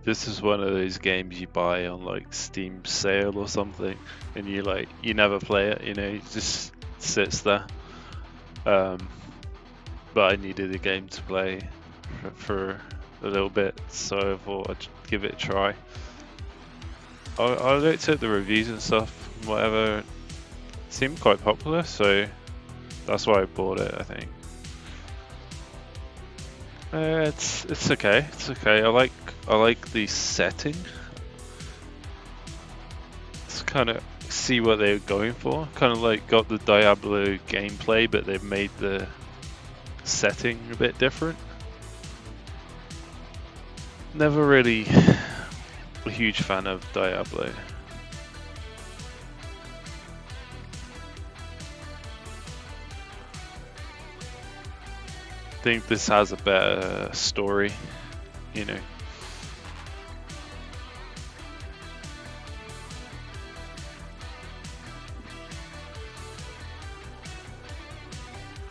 This is one of those games you buy on like Steam sale or something, and you never play it. It just sits there. But I needed a game to play for a little bit, so I thought I'd give it a try. I looked at the reviews and stuff, whatever. It seemed quite popular, so that's why I bought it, I think. It's okay. It's okay. I like the setting. It's kind of see what they're going for. Kind of like got the Diablo gameplay, but they've made the setting a bit different. Never really a huge fan of Diablo. I think this has a better story, you know.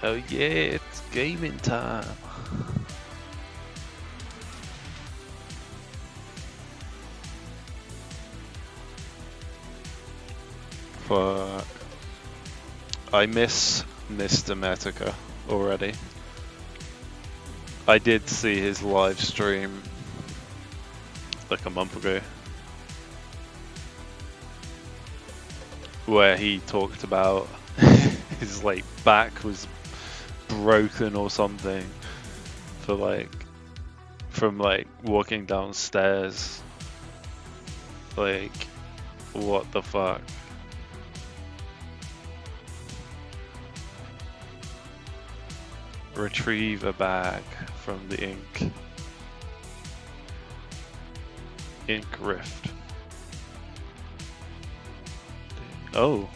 Oh yeah, it's gaming time. Fuck. I miss Mr. Metica already. I did see his live stream like a month ago, where he talked about his like back was broken or something from walking downstairs. Like, what the fuck? Retrieve a bag from the ink rift. Oh,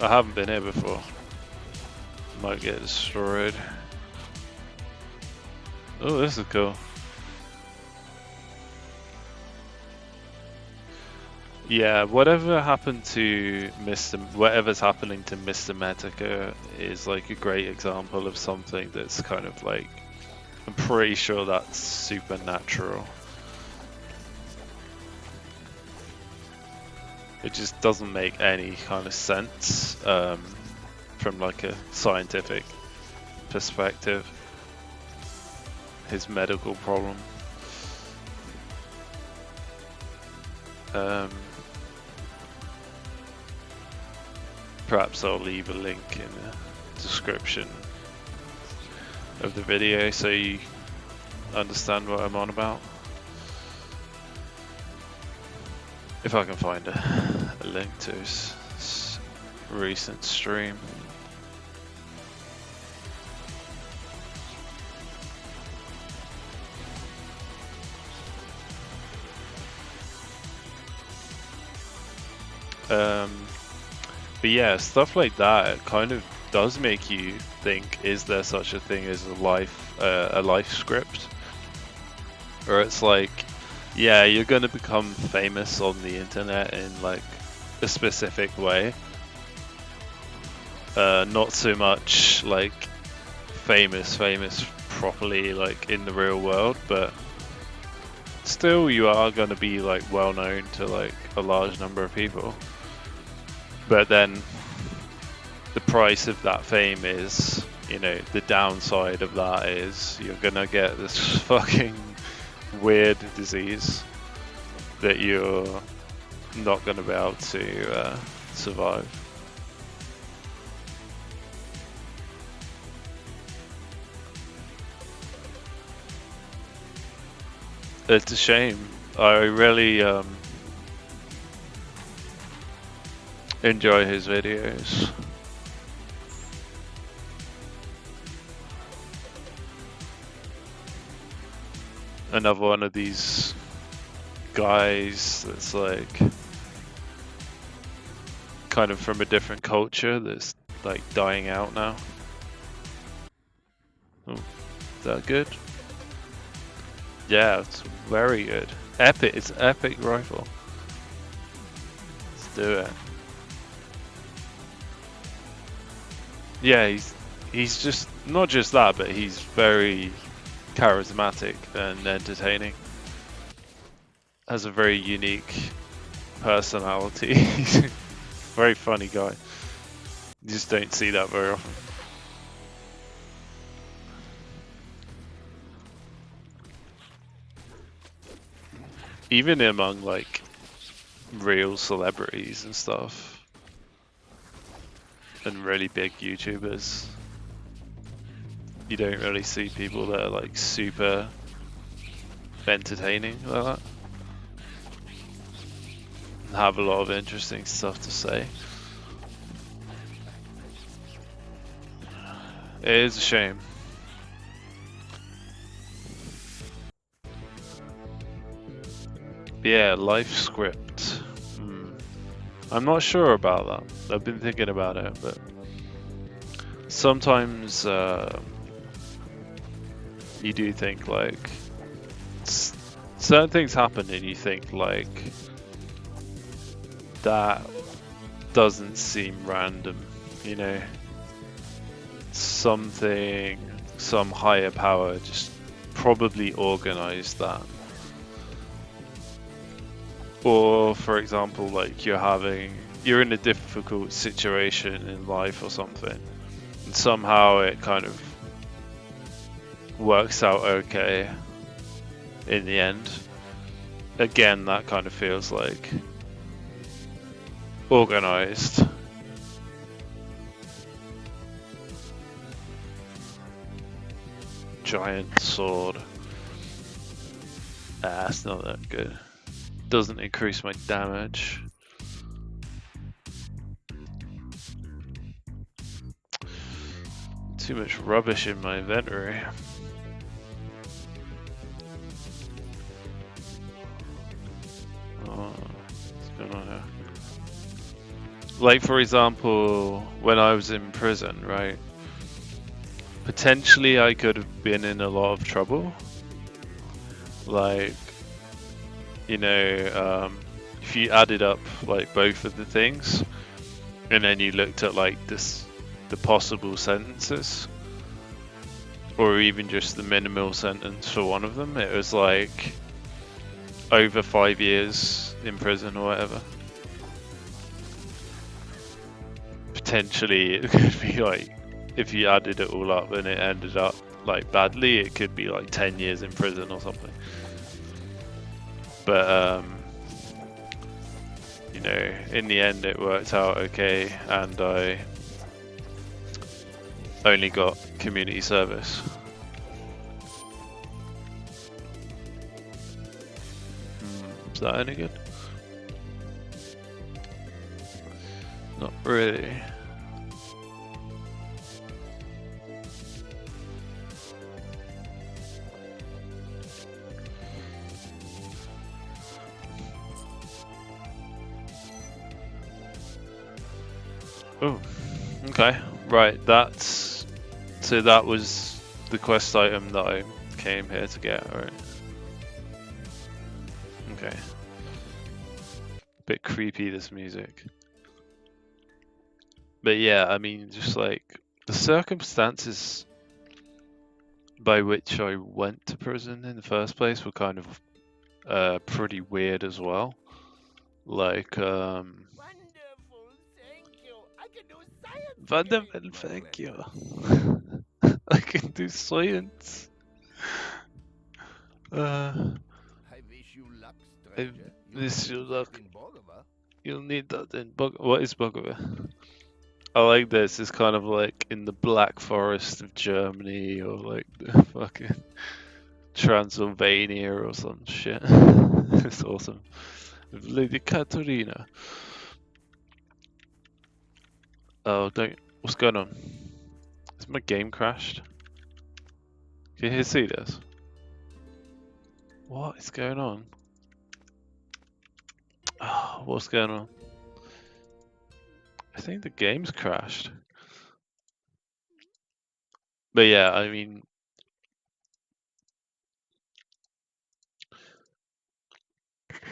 I haven't been here before. Might get destroyed. Oh, this is cool. Yeah, whatever's happening to Mr. Metica is like a great example of something that's kind of like, I'm pretty sure that's supernatural. It just doesn't make any kind of sense from like a scientific perspective. His medical problem. Perhaps I'll leave a link in the description of the video so you understand what I'm on about. If I can find a link to his recent stream. But yeah, stuff like that kind of does make you think: is there such a thing as a life script? Or it's like, yeah, you're gonna become famous on the internet in like a specific way. Not so much like famous properly like in the real world, but still you are gonna be like well known to like a large number of people. But then the price of that fame is, the downside of that is you're gonna get this fucking weird disease that you're not gonna be able to survive. It's a shame. I really enjoy his videos. Another one of these guys that's like kind of from a different culture that's like dying out now. Oh, is that good? Yeah, it's very good. Epic, it's an epic rifle. Let's do it. Yeah, he's just not just that, but he's very charismatic and entertaining. has a very unique personality. He's a very funny guy. You just don't see that very often. Even among like real celebrities and stuff, and really big YouTubers, you don't really see people that are like super entertaining like that. And have a lot of interesting stuff to say. It is a shame. Yeah, life script. I'm not sure about that. I've been thinking about it, but sometimes you do think like certain things happen and you think like that doesn't seem random, you know? Something, some higher power just probably organized that. Or for example, like you're in a difficult situation in life or something, and somehow it kind of works out okay in the end. Again, that kind of feels like organized. Giant sword. That's not that good. Doesn't increase my damage. Too much rubbish in my inventory. Oh, what's going on here? Like for example, when I was in prison, right? Potentially I could have been in a lot of trouble. Like, if you added up like both of the things, and then you looked at like the possible sentences, or even just the minimal sentence for one of them, it was like over 5 years in prison or whatever. Potentially it could be like, if you added it all up and it ended up like badly, it could be like 10 years in prison or something. But in the end it worked out okay, and I only got community service. Is that any good? Not really. Oh, okay. Right, so that was the quest item that I came here to get, right? Okay. Bit creepy, this music. But yeah, I mean, just like the circumstances by which I went to prison in the first place were kind of pretty weird as well. Like, Wonderful, thank you. I can do science. Wonderful, thank you. I can do science. I wish you luck, I stranger. wish you luck. In Bogova. You'll need that in What is Bogova? I like this. It's kind of like in the Black Forest of Germany, or like the fucking Transylvania or some shit. It's awesome. Lady Katarina. Oh, don't. What's going on? Has my game crashed? Can you see this? What is going on? Oh, what's going on? I think the game's crashed. But yeah, I mean,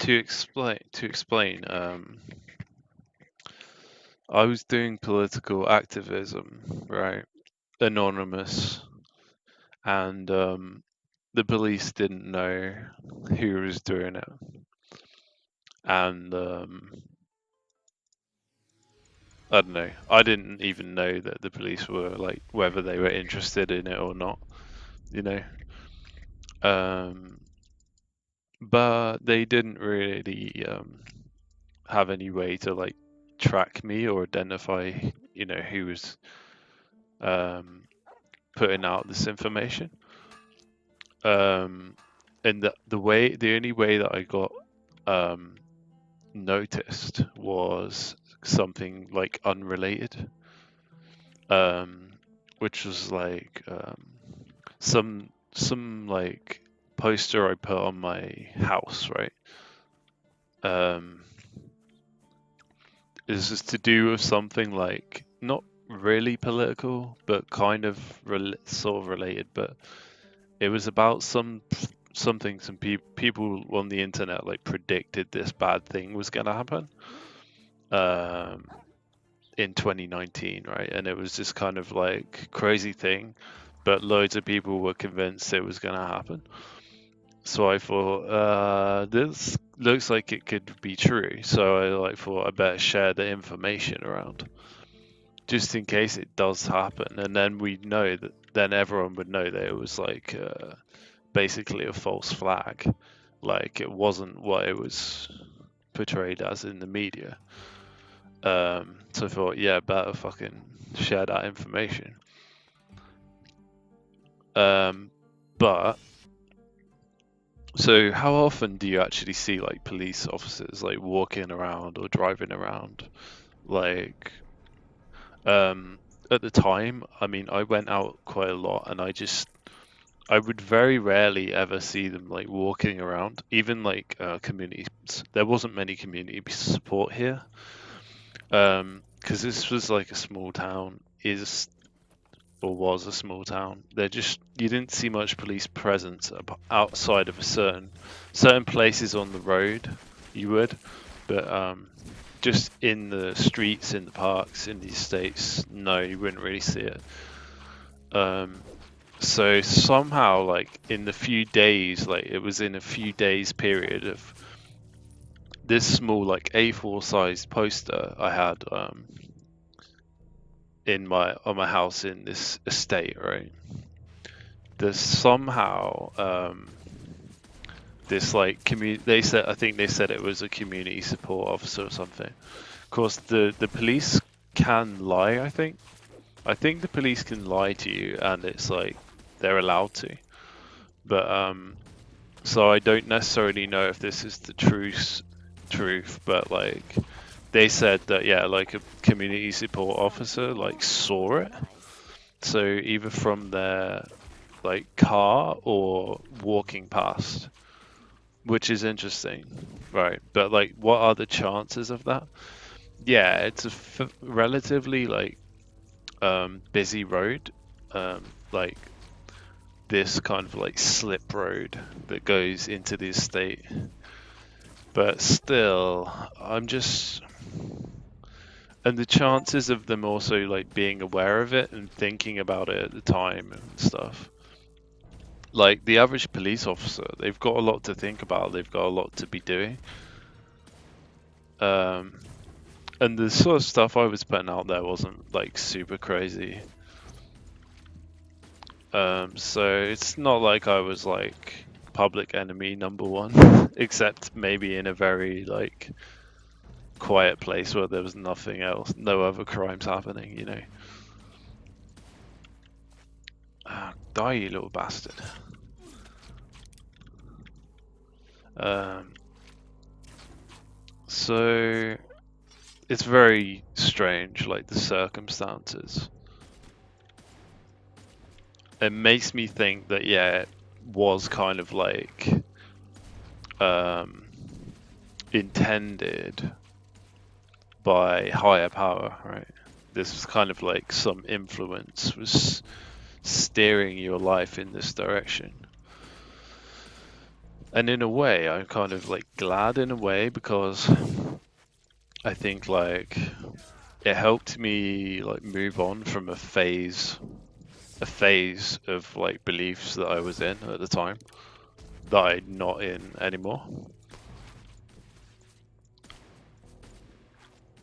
to explain, I was doing political activism, right? Anonymous, and the police didn't know who was doing it. and I don't know. I didn't even know that the police were like whether they were interested in it or not, you know. Um, but they didn't really have any way to like track me or identify, you know, who was um, putting out this information. And the only way that I got um, noticed was something like unrelated, um, which was like some like poster I put on my house, right? Um, is just to do with something like not really political, but kind of sort of related. But it was about something some people on the internet like predicted this bad thing was gonna happen um, in 2019, right? And it was just kind of like crazy thing, but loads of people were convinced it was gonna happen. So I thought, this looks like it could be true. So I like thought I better share the information around, just in case it does happen. And then we know that then everyone would know that it was like basically a false flag, like it wasn't what it was portrayed as in the media. So I thought, yeah, better fucking share that information. But so how often do you actually see like police officers like walking around or driving around? Like, at the time, I mean, I went out quite a lot and I would very rarely ever see them like walking around, even like communities. There wasn't many community support here, because this was like a small town, is or was a small town. You didn't see much police presence outside of a certain places on the road. You would, but just in the streets, in the parks, in the estates, no, you wouldn't really see it. So somehow, like in the few days, like it was in a few days period of this small, like A4 sized poster I had in on my house in this estate, right? There's somehow this like community. They said, I think they said it was a community support officer or something. Of course, the police can lie. I think the police can lie to you, and it's like they're allowed to. But so I don't necessarily know if this is the truth, but like they said that yeah, like a community support officer like saw it. So either from their like car or walking past, which is interesting, right? But like, what are the chances of that? Yeah, it's a relatively like busy road, like this kind of like slip road that goes into the estate. But still, I'm just, and the chances of them also like being aware of it and thinking about it at the time and stuff. Like the average police officer, they've got a lot to think about. They've got a lot to be doing. And the sort of stuff I was putting out there wasn't like super crazy. So it's not like I was like public enemy number one, except maybe in a very like quiet place where there was nothing else, no other crimes happening, you know. Die, you little bastard. So it's very strange, like the circumstances. It makes me think that yeah, it was kind of like intended by higher power, right? This was kind of like some influence was steering your life in this direction. And in a way, I'm kind of like glad in a way because I think like it helped me like move on from a phase of like beliefs that I was in at the time that I'm not in anymore.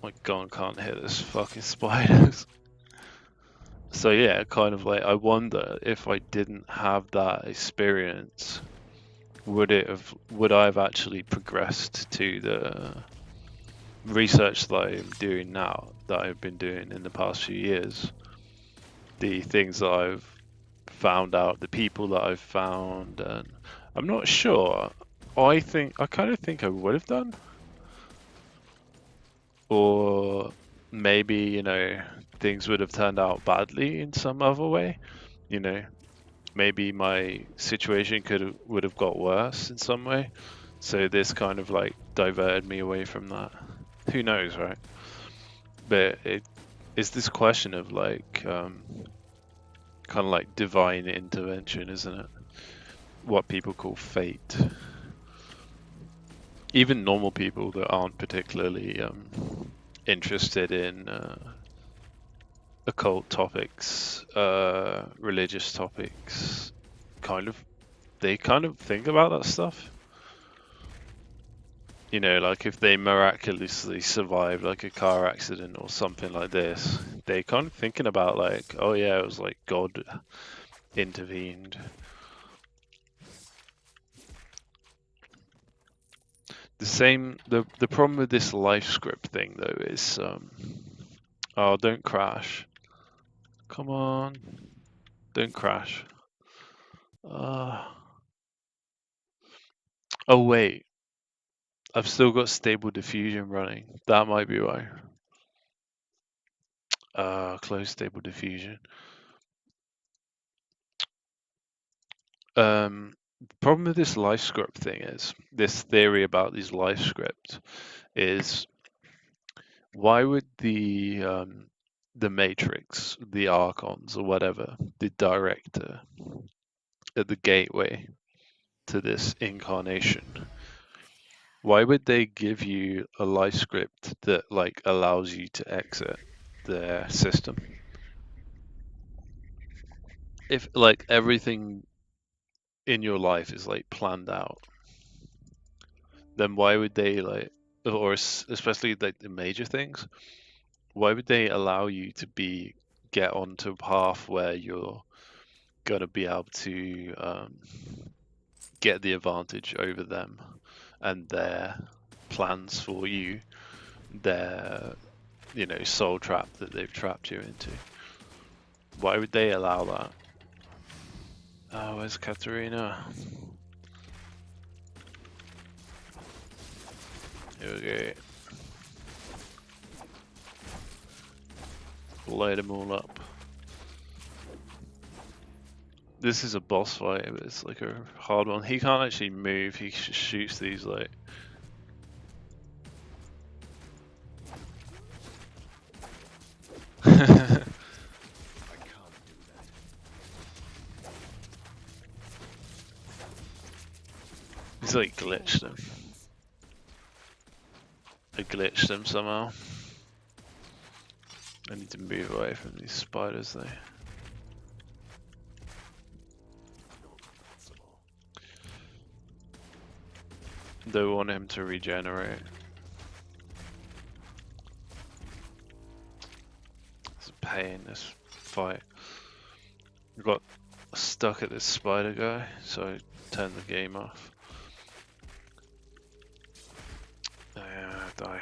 My gun can't hit this fucking spiders. So yeah, kind of like I wonder if I didn't have that experience, would I have actually progressed to the research that I'm doing now, that I've been doing in the past few years, the things that I've found out, the people that I've found, and I'm not sure. I kind of think I would have done, or maybe, you know, things would have turned out badly in some other way. You know, maybe my situation would have got worse in some way. So this kind of like diverted me away from that. Who knows, right? But it is this question of like kind of like divine intervention, isn't it? What people call fate. Even normal people that aren't particularly interested in occult topics, religious topics, they kind of think about that stuff. You know, like if they miraculously survive like a car accident or something like this, they kind of thinking about like, oh yeah, it was like God intervened. The problem with this life script thing though is oh, don't crash. Come on. Don't crash. Oh wait, I've still got stable diffusion running. That might be why. Close stable diffusion. The problem with this life script thing is, this theory about these life script is, why would the Matrix, the Archons or whatever, the director at the gateway to this incarnation, why would they give you a life script that like allows you to exit their system? If like everything in your life is like planned out, then why would they like, or especially like the major things, why would they allow you to get onto a path where you're gonna be able to get the advantage over them and their plans for you, their, you know, soul trap that they've trapped you into? Why would they allow that? Oh, where's Katarina? Here we go. Light them all up. This is a boss fight, but it's like a hard one. He can't actually move, he just shoots these like... He's like glitched him. I glitched him somehow. I need to move away from these spiders though. Don't want him to regenerate. It's a pain, this fight. I got stuck at this spider guy, so I turned the game off. Die.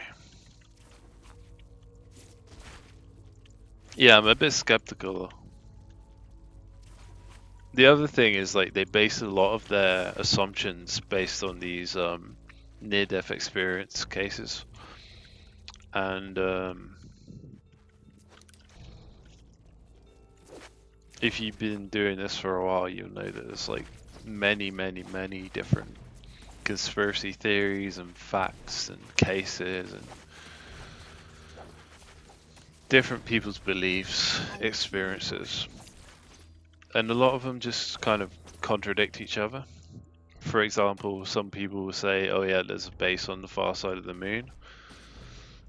Yeah, I'm a bit skeptical though. The other thing is like they base a lot of their assumptions based on these near-death experience cases, and if you've been doing this for a while, you'll know that there's like many different conspiracy theories and facts and cases and different people's beliefs, experiences, and a lot of them just kind of contradict each other. For example, some people will say, oh yeah, there's a base on the far side of the moon.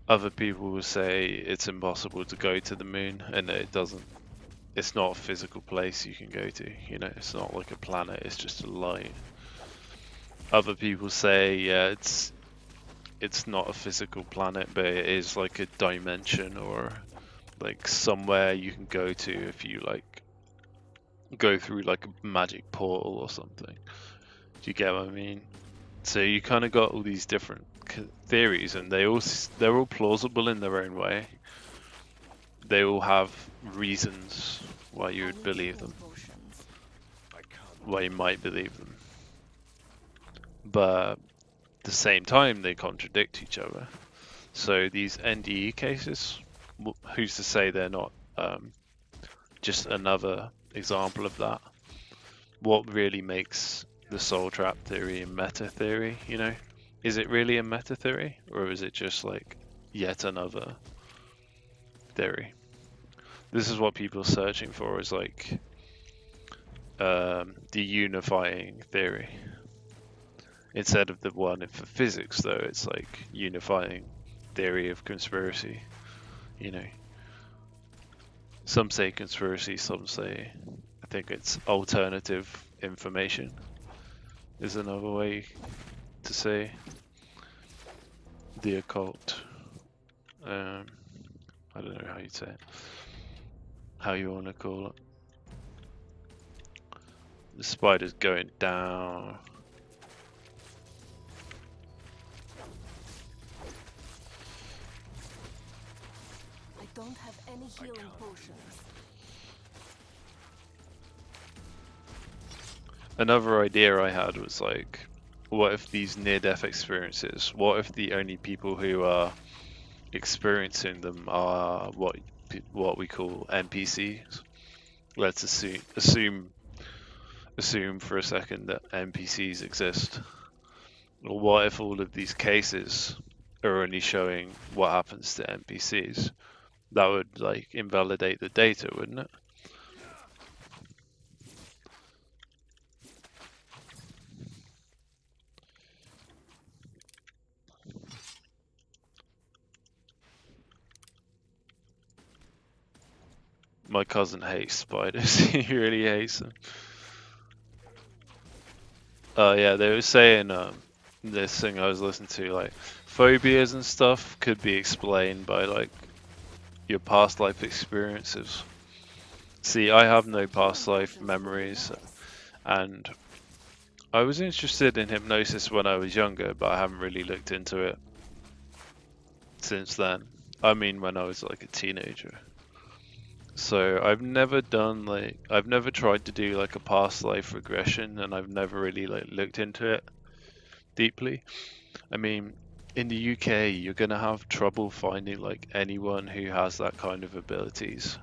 Other people will say it's impossible to go to the moon and it's not a physical place you can go to, you know, it's not like a planet, it's just a light. Other people say, yeah, it's not a physical planet, but it is like a dimension or like somewhere you can go to if you like go through like a magic portal or something. Do you get what I mean? So you kind of got all these different theories, and they're all plausible in their own way. They all have reasons why you would believe them, why you might believe them. But at the same time, they contradict each other. So these NDE cases, who's to say they're not just another example of that? What really makes the soul trap theory a meta theory, you know? Is it really a meta theory, or is it just like yet another theory? This is what people are searching for, is like the unifying theory. Instead of the one for physics, though, it's like unifying theory of conspiracy, you know. Some say conspiracy, some say, I think it's alternative information is another way to say the occult. I don't know how you'd say it, how you want to call it. The spider's going down. I don't have any healing potions. Another idea I had was like, what if these near-death experiences, what if the only people who are experiencing them are what we call NPCs? Let's assume for a second that NPCs exist. Or what if all of these cases are only showing what happens to NPCs? That would like invalidate the data, wouldn't it? My cousin hates spiders. He really hates them. Yeah, they were saying this thing I was listening to, like phobias and stuff could be explained by like your past life experiences. See, I have no past life memories, and I was interested in hypnosis when I was younger, but I haven't really looked into it since then. I mean, when I was like a teenager. So I've never tried to do like a past life regression, and I've never really like looked into it deeply. I mean, in the UK, you're gonna have trouble finding like anyone who has that kind of abilities.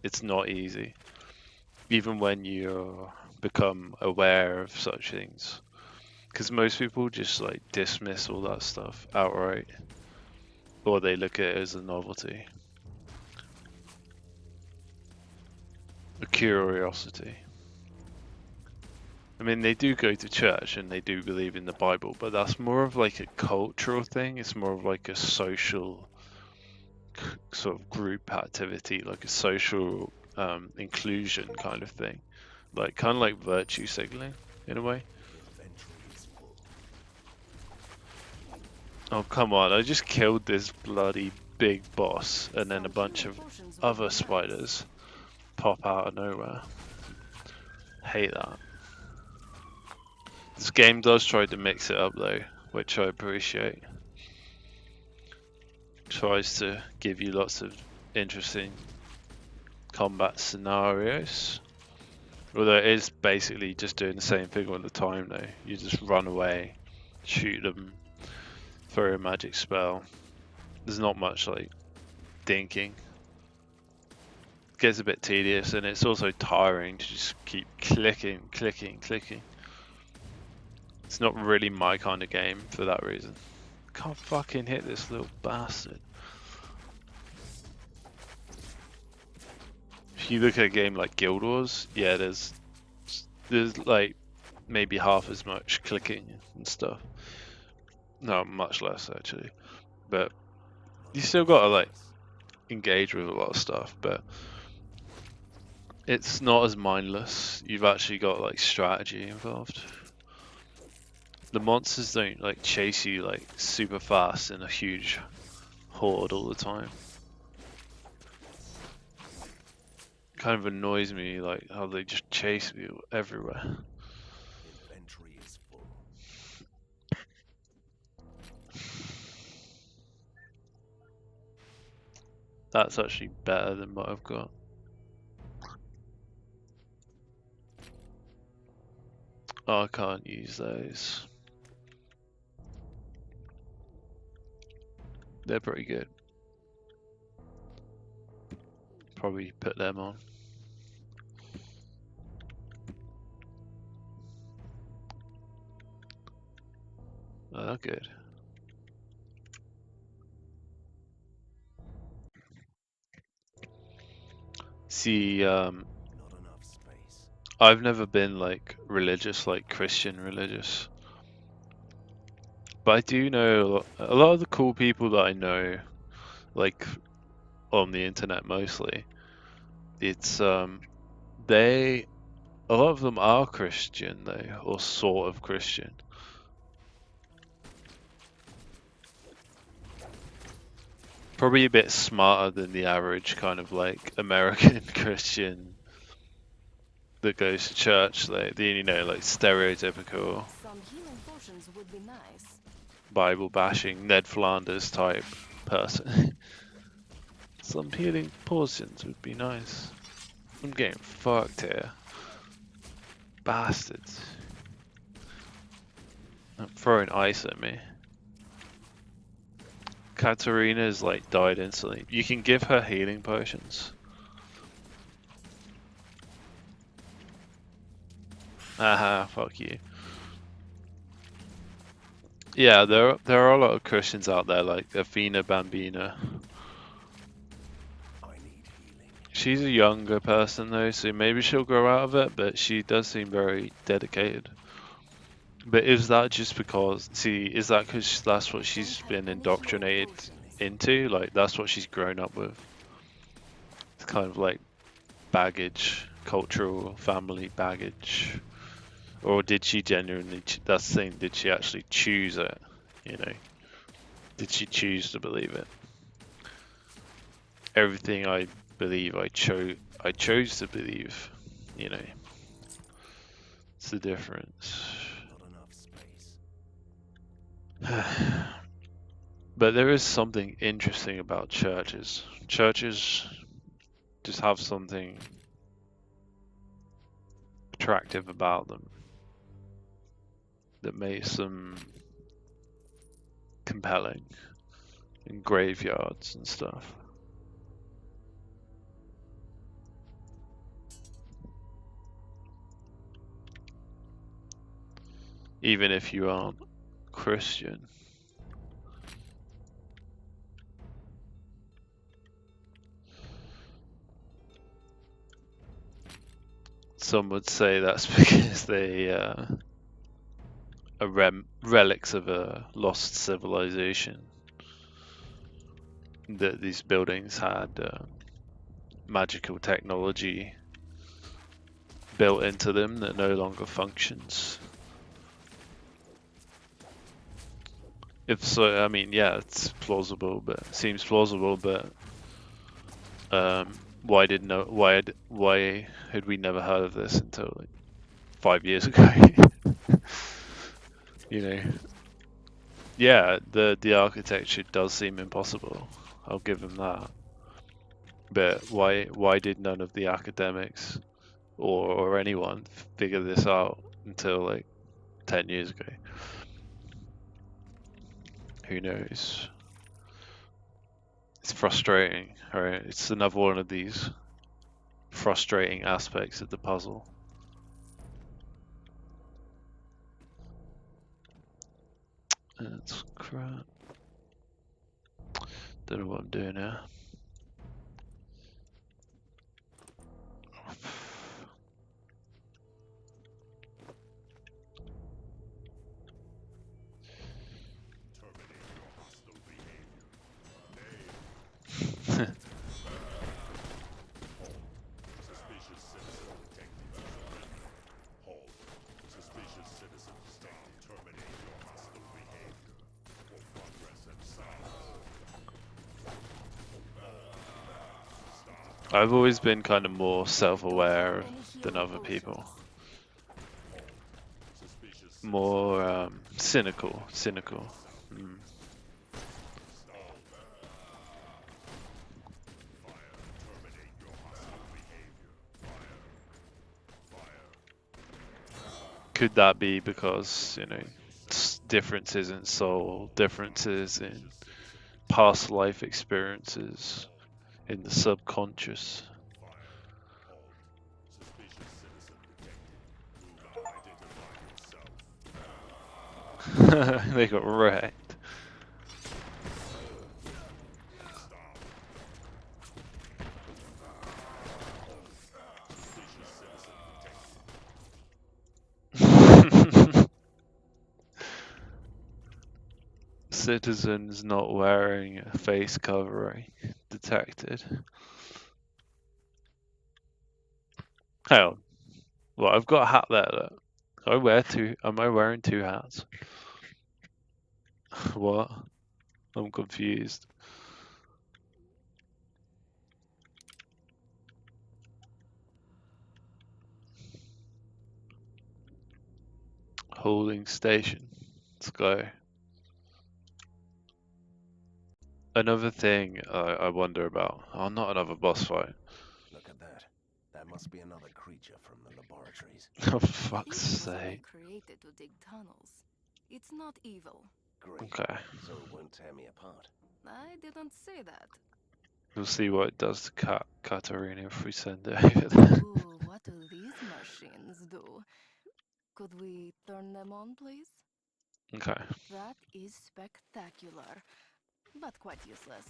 It's not easy, even when you become aware of such things, because most people just like dismiss all that stuff outright, or they look at it as a novelty, a curiosity. I mean, they do go to church and they do believe in the Bible, but that's more of like a cultural thing. It's more of like a social sort of group activity, like a social inclusion kind of thing, like kind of like virtue signaling in a way. Oh come on! I just killed this bloody big boss, and then a bunch of other spiders pop out of nowhere. Hate that. This game does try to mix it up though, which I appreciate. Tries to give you lots of interesting combat scenarios. Although it is basically just doing the same thing all the time though. You just run away, shoot them, throw a magic spell. There's not much like thinking. It gets a bit tedious, and it's also tiring to just keep clicking. It's not really my kind of game for that reason. Can't fucking hit this little bastard. If you look at a game like Guild Wars, yeah, there's like maybe half as much clicking and stuff. No, much less actually. But you still gotta like engage with a lot of stuff, but it's not as mindless. You've actually got like strategy involved. The monsters don't like chase you like super fast in a huge horde all the time. Kind of annoys me like how they just chase you everywhere. Inventory is full. That's actually better than what I've got. Oh, I can't use those. They're pretty good. Probably put them on. Oh, good. See, Not enough space. I've never been like religious, like Christian religious. But I do know a lot of the cool people that I know, like on the internet mostly. It's they a lot of them are Christian though, or sort of Christian. Probably a bit smarter than the average kind of like American Christian that goes to church, like the like stereotypical Some healing potions would be nice. Bible bashing Ned Flanders type person. Some healing potions would be nice. I'm getting fucked here. Bastards. I'm throwing ice at me. Katarina's like died instantly. You can give her healing potions. Aha, fuck you. Yeah, there are a lot of Christians out there like Athena Bambina. I need healing. She's a younger person though, so maybe she'll grow out of it, but she does seem very dedicated. But is that just because, see, is that because that's what she's been indoctrinated into? Like, that's what she's grown up with? It's kind of like baggage, cultural, family baggage. Or did she genuinely, that's the thing, did she actually choose it? You know? Did she choose to believe it? Everything I believe, I chose to believe, you know? It's the difference. Not enough space. But there is something interesting about churches. Churches just have something attractive about them that makes them compelling in graveyards and stuff. Even if you aren't Christian. Some would say that's because they are relics of a lost civilization. That these buildings had magical technology built into them that no longer functions. If so, I mean, yeah, it's plausible, but it seems plausible, but why had we never heard of this until like 5 years ago? You know, yeah, the architecture does seem impossible. I'll give them that. But why did none of the academics or anyone figure this out until like 10 years ago? Who knows? It's frustrating, right? It's another one of these frustrating aspects of the puzzle. That's crap. Don't know what I'm doing now. I've always been kind of more self-aware Any than healing other people. potions? More cynical. Mm. Could that be because, you know, differences in soul, differences in past life experiences, in the subconscious? They got wrecked. Citizens not wearing a face covering detected. Hang on. Well, I've got a hat there. Look. I wear two. Am I wearing two hats? What? I'm confused. Holding station. Let's go. Another thing I wonder about. Oh, not another boss fight. Look at that. That must be another creature from the laboratories. Oh, for I fuck's think it was only sake. created to dig tunnels. It's not evil. Great. Okay. So it won't tear me apart. I didn't say that. We'll see what it does to Katarina if we send it over there. Ooh, what do these machines do? Could we turn them on, please? Okay. That is spectacular, but quite useless.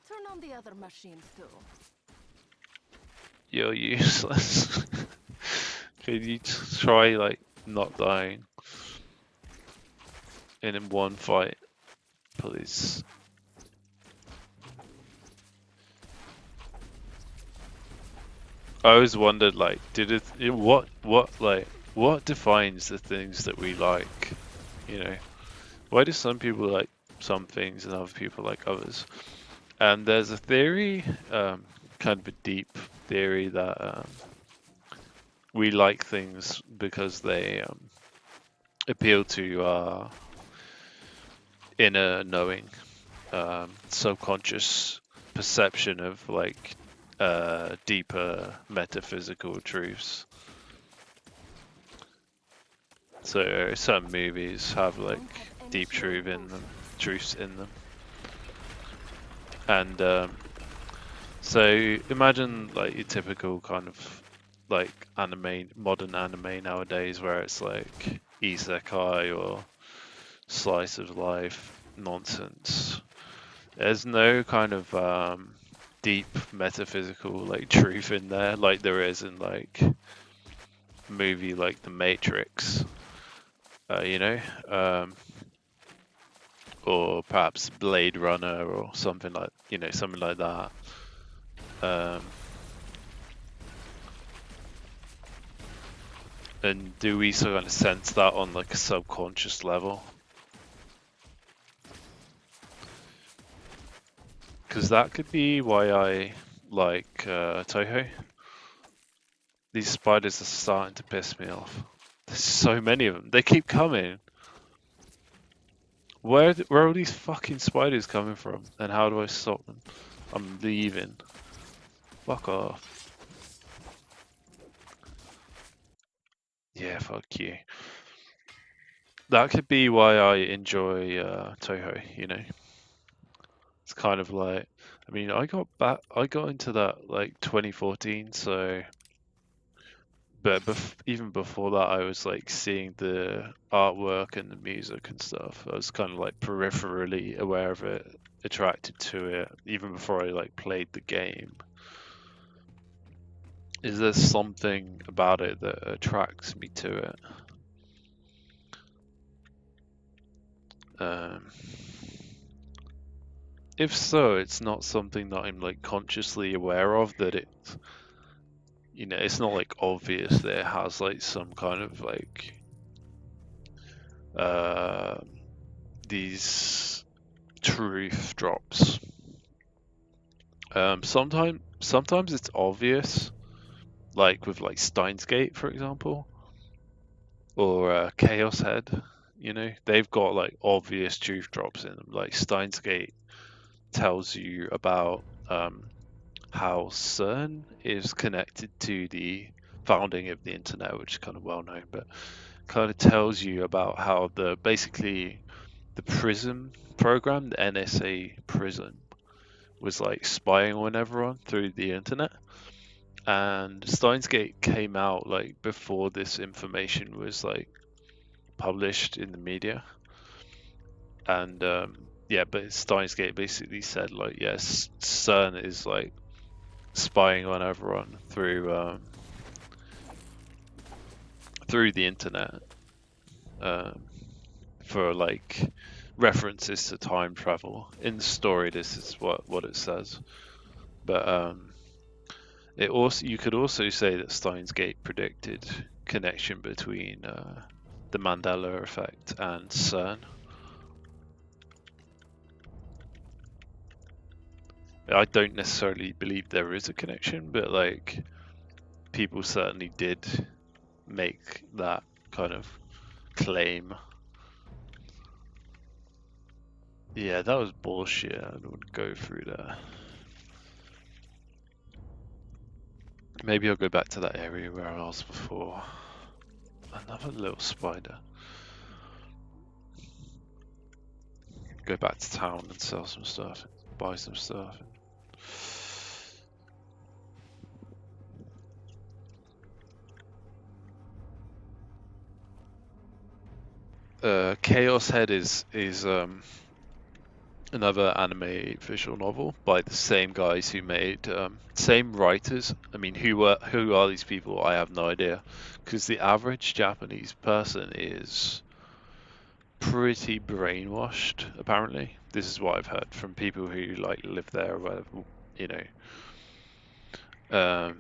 Turn on the other machines too. You're useless. Could you try, like, not dying in one fight, please? I always wondered, like, what defines the things that we like? You know, why do some people like some things and other people like others? And there's a theory, kind of a deep theory that we like things because they appeal to our inner knowing, subconscious perception of like deeper metaphysical truths. So some movies have like Don't have any deep healing truths in them, and so imagine like your typical kind of like modern anime nowadays, where it's like isekai or slice of life nonsense. There's no kind of deep metaphysical like truth in there, like there is in like a movie like The Matrix, you know, or perhaps Blade Runner or something like something like that. Um, and do we sort of sense that on like a subconscious level? Because that could be why I like Toho. These spiders are starting to piss me off. There's so many of them. They keep coming. Where are all these fucking spiders coming from? And how do I stop them? I'm leaving. Fuck off. Yeah, fuck you. That could be why I enjoy Toho, you know. It's kind of like, I mean, I got into that like 2014, so, but even before that, I was like seeing the artwork and the music and stuff. I was kind of like peripherally aware of it, attracted to it, even before I like played the game. Is there something about it that attracts me to it? Um, if so, it's not something that I'm like consciously aware of, that it's not like obvious that it has like some kind of like uh, these truth drops. Sometimes it's obvious, like with like Steins Gate, for example, or Chaos Head. You know, they've got like obvious truth drops in them. Like Steins Gate tells you about how CERN is connected to the founding of the internet, which is kind of well known, but kind of tells you about how basically the PRISM program, the NSA PRISM, was like spying on everyone through the internet. And Steins Gate came out like before this information was like published in the media. And yeah, but Steins Gate basically said like, yes, CERN is like spying on everyone through the internet, for like references to time travel. In the story, this is what it says. But you could also say that Steins Gate predicted connection between the Mandela effect and CERN. I don't necessarily believe there is a connection, but like people certainly did make that kind of claim. Yeah, that was bullshit. I would go through that. Maybe I'll go back to that area where I was before. Another little spider. Go back to town and sell some stuff. Buy some stuff. Chaos Head is another anime visual novel by the same guys who made same writers. I mean, who are these people? I have no idea, because the average Japanese person is pretty brainwashed. Apparently, this is what I've heard from people who like live there or whatever. You know,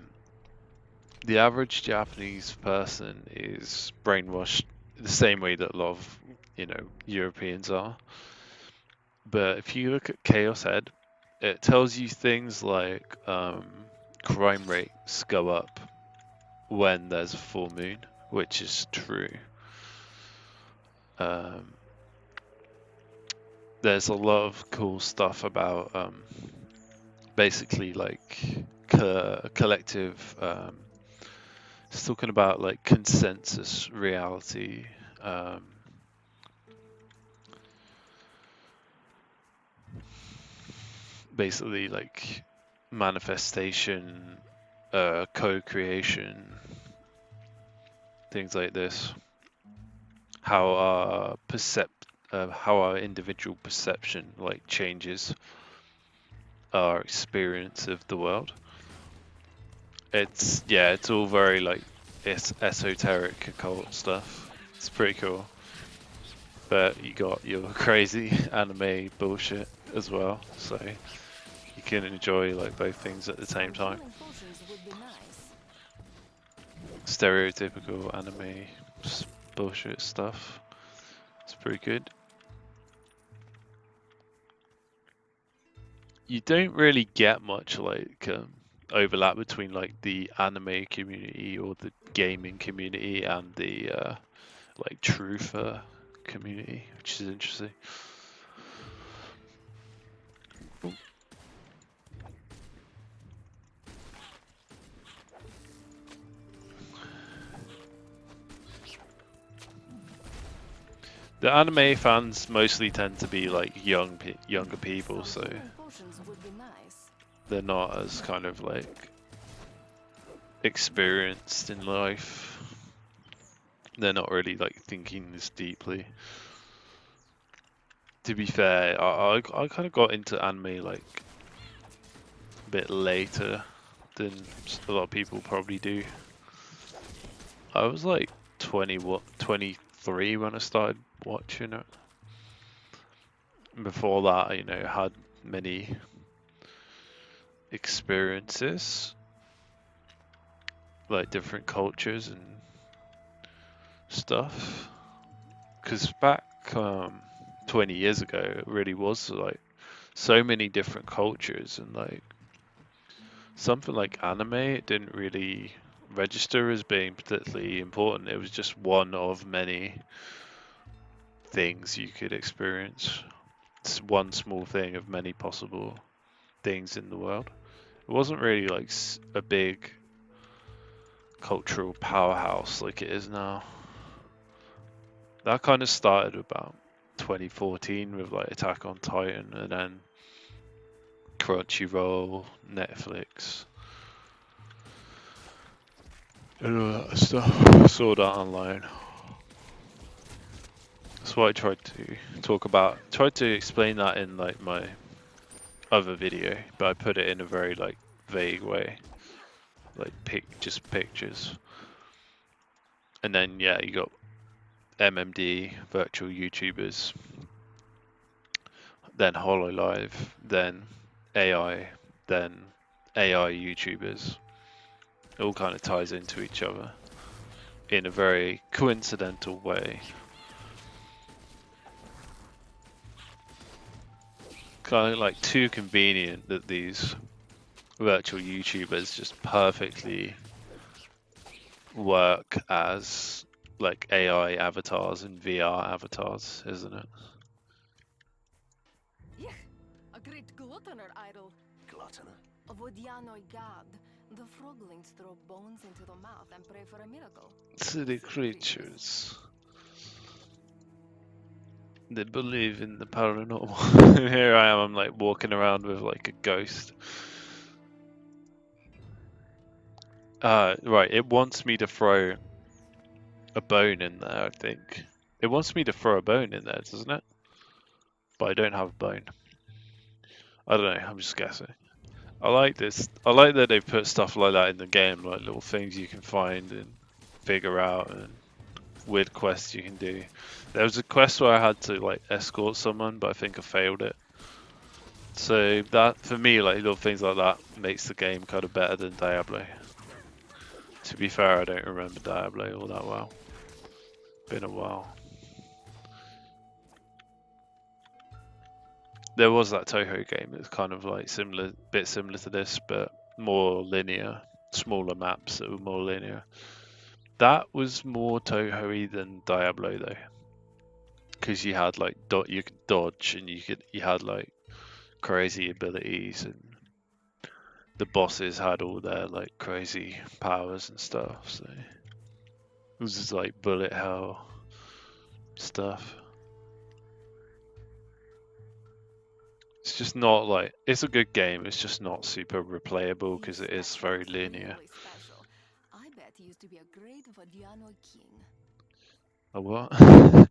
the average Japanese person is brainwashed the same way that a lot of Europeans are. But if you look at Chaos Head, it tells you things like crime rates go up when there's a full moon, which is true. There's a lot of cool stuff about basically like collective. It's talking about like consensus reality. Basically like manifestation, co-creation, things like this. How our individual perception like changes our experience of the world. It's all very like esoteric occult stuff. It's pretty cool. But you got your crazy anime bullshit as well, so you can enjoy like both things at the same time. Stereotypical anime bullshit stuff. It's pretty good. You don't really get much like overlap between like the anime community or the gaming community and the like truther community, which is interesting. The anime fans mostly tend to be like younger people, so they're not as kind of like experienced in life. They're not really like thinking this deeply. To be fair, I kind of got into anime like a bit later than a lot of people probably do. I was like 23 when I started watching it. Before that, I had many experiences, like different cultures and stuff. Because back 20 years ago, it really was like so many different cultures and like something like anime, it didn't really register as being particularly important. It was just one of many things you could experience. It's one small thing of many possible things in the world. It wasn't really like a big cultural powerhouse like it is now. That kind of started about 2014 with like Attack on Titan, and then Crunchyroll, Netflix, and all that stuff. Saw that online. That's what I tried to talk about. Tried to explain that in like my other video, but I put it in a very like vague way, like just pictures. And then yeah, you got MMD, virtual YouTubers, then HoloLive, then AI, then AI YouTubers. It all kind of ties into each other in a very coincidental way. Kind of like too convenient that these virtual YouTubers just perfectly work as like AI avatars and VR avatars, isn't it? Yeah, a great gluttoner idol. Gluttoner? A Vodianoi god. The froglings throw bones into the mouth and pray for a miracle. Silly creatures. They believe in the paranormal. Here I am, I'm like walking around with like a ghost. Right, it wants me to throw a bone in there, I think. It wants me to throw a bone in there, doesn't it? But I don't have a bone. I don't know, I'm just guessing. I like this. I like that they've put stuff like that in the game, like little things you can find and figure out, and weird quests you can do. There was a quest where I had to like escort someone, but I think I failed it. So that, for me, like little things like that makes the game kind of better than Diablo. To be fair, I don't remember Diablo all that well. Been a while. There was that Toho game that's kind of like similar, bit similar to this, but more linear, smaller maps that were more linear. That was more Toho-y than Diablo though, because you had like you could dodge and you had like crazy abilities, and the bosses had all their like crazy powers and stuff. So it was just like bullet hell stuff. It's just not like, it's a good game. It's just not super replayable because it is very linear. Really special. I bet he used to be a great Vodianoi king. A what?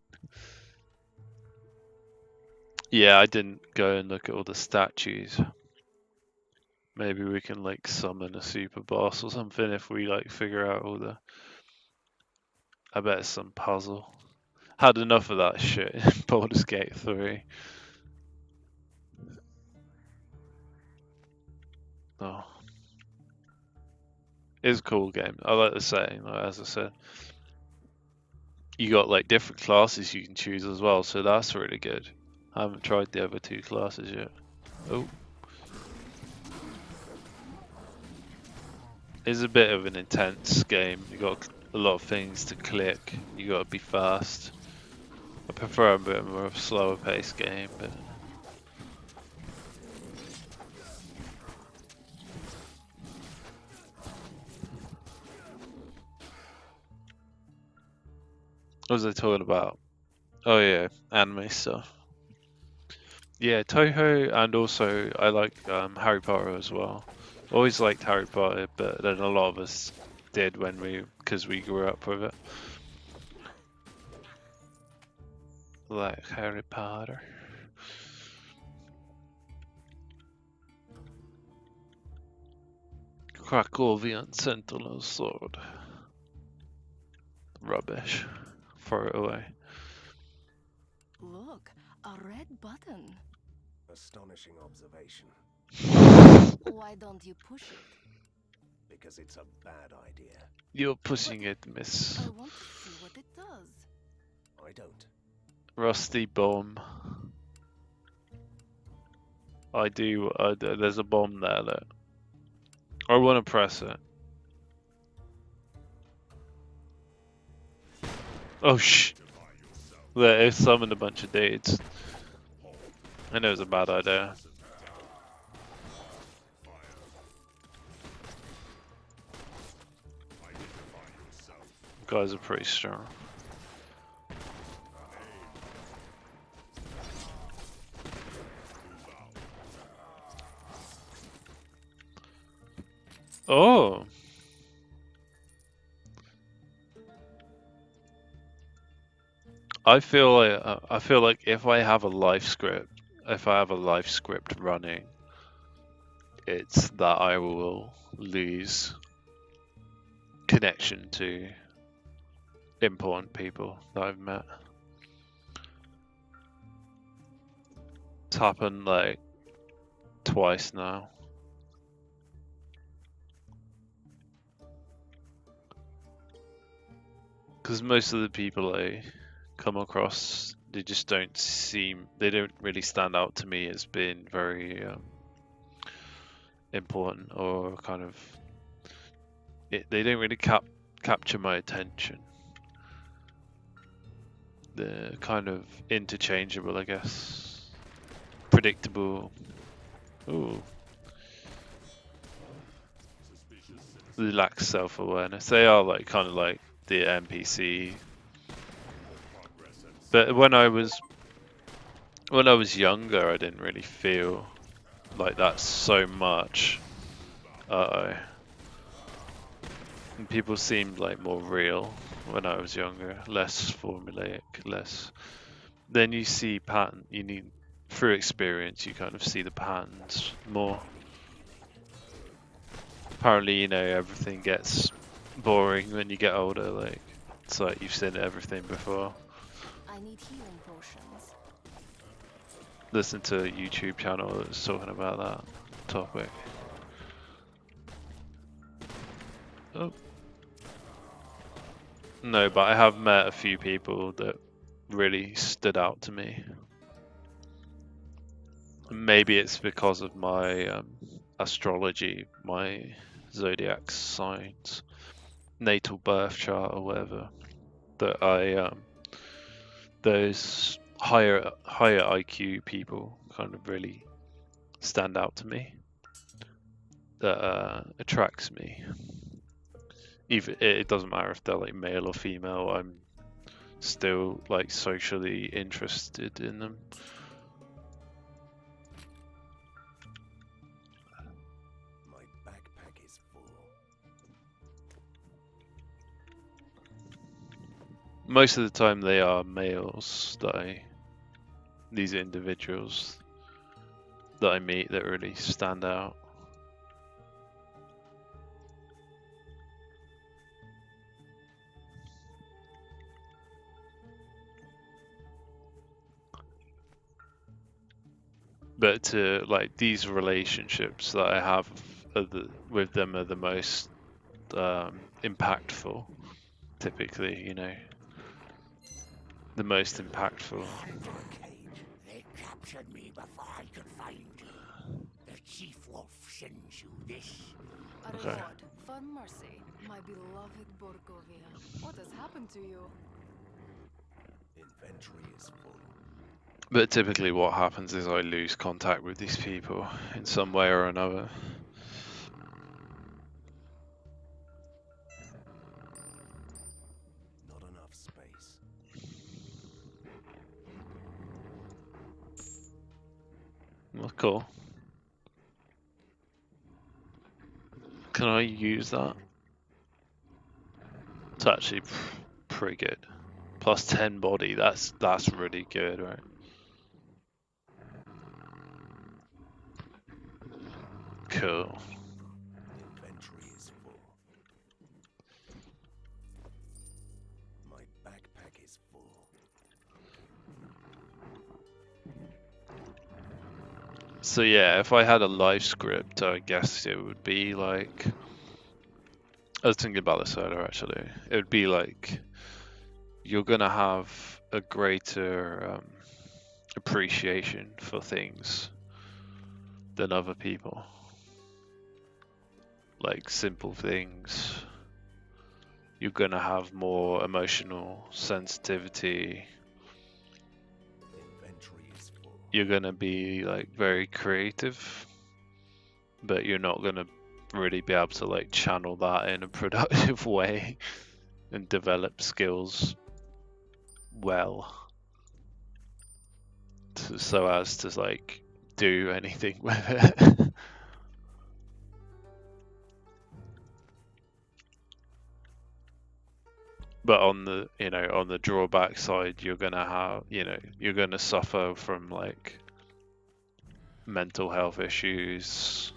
Yeah, I didn't go and look at all the statues. Maybe we can like summon a super boss or something if we like figure out all the. I bet it's some puzzle. Had enough of that shit in Baldur's Gate 3. Oh. It's a cool game. I like the setting, like, as I said. You got like different classes you can choose as well, so that's really good. I haven't tried the other two classes yet. Oh. It's a bit of an intense game. You got a lot of things to click. You got to be fast. I prefer a bit more of a slower paced game, but what was I talking about? Oh yeah, anime stuff. Yeah, Toho, and also I like Harry Potter as well. Always liked Harry Potter, but then a lot of us did because we grew up with it. Like Harry Potter. Krakowian Sentinel Sword. Rubbish. Throw it away. Look, a red button. Astonishing observation. Why don't you push it? Because it's a bad idea. You're pushing it, miss. I want to see what it does. I don't. Rusty bomb. I do. There's a bomb there that I want to press it. Oh There, it summoned a bunch of dudes. I know it was a bad idea. Guys are pretty strong. Oh. I feel like if I have a life script, running, it's that I will lose connection to important people that I've met. It's happened like twice now. Because most of the people I come across, they don't really stand out to me as being very important, or kind of, they don't really capture my attention. They're kind of interchangeable, I guess. Predictable. Ooh. They lack self-awareness. They are like kind of like the NPC. But when I was younger, I didn't really feel like that so much. And people seemed like more real when I was younger, less formulaic, less. Then you see through experience, you kind of see the patterns more. Apparently, everything gets boring when you get older. Like, it's like you've seen everything before. I need healing potions. Listen to a YouTube channel that's talking about that topic. Oh. No, but I have met a few people that really stood out to me. Maybe it's because of my astrology, my zodiac signs, natal birth chart, or whatever. That those higher IQ people kind of really stand out to me. That attracts me. Even it doesn't matter if they're like male or female. I'm still like socially interested in them. My backpack is full. Most of the time they are males these individuals that I meet that really stand out. But to like these relationships that I have with them are the most impactful. Typically, the most impactful. They captured me before I could find you. The chief wolf sends you this. A Okay. reward for mercy, my beloved Borgovia. What has happened to you? Inventory is full. But typically what happens is I lose contact with these people in some way or another. Not enough space. Well, cool. Can I use that? It's actually pretty good. Plus 10 body, that's really good, right? Cool. Inventory is full. My backpack is full. So yeah, if I had a live script, I guess it would be like, I was thinking about this earlier actually. It would be like, you're gonna have a greater appreciation for things than other people. like simple things. You're gonna have more emotional sensitivity. Inventory is full. You're gonna be like very creative, but you're not gonna really be able to like channel that in a productive way and develop skills well so as to like do anything with it. But on the on the drawback side, you're gonna have you're gonna suffer from like mental health issues.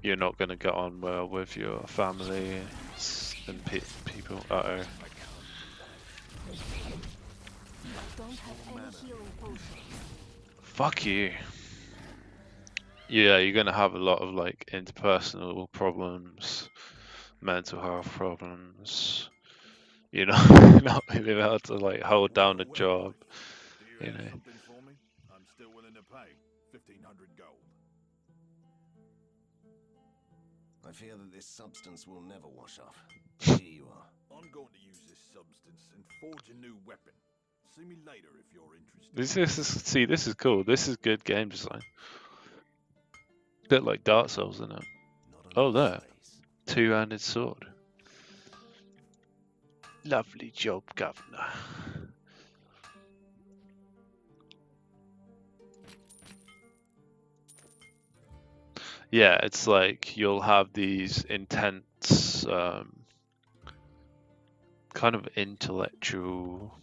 You're not gonna get on well with your family and people. Uh-oh. Don't have any healing potions. Fuck you. Yeah, you're gonna have a lot of like interpersonal problems, mental health problems. You're not not really able to like hold down a job. Do you You have know. something for me? I'm still willing to pay 1,500 gold. I fear that this substance will never wash off. Here you are. I'm going to use this substance and forge a new weapon. See me later if you're interested. This is cool. This is good game design. Bit like Dark Souls, isn't it? Not Oh, enough there. space. Two-handed sword. Lovely job, Governor. Yeah, it's like you'll have these intense, kind of intellectual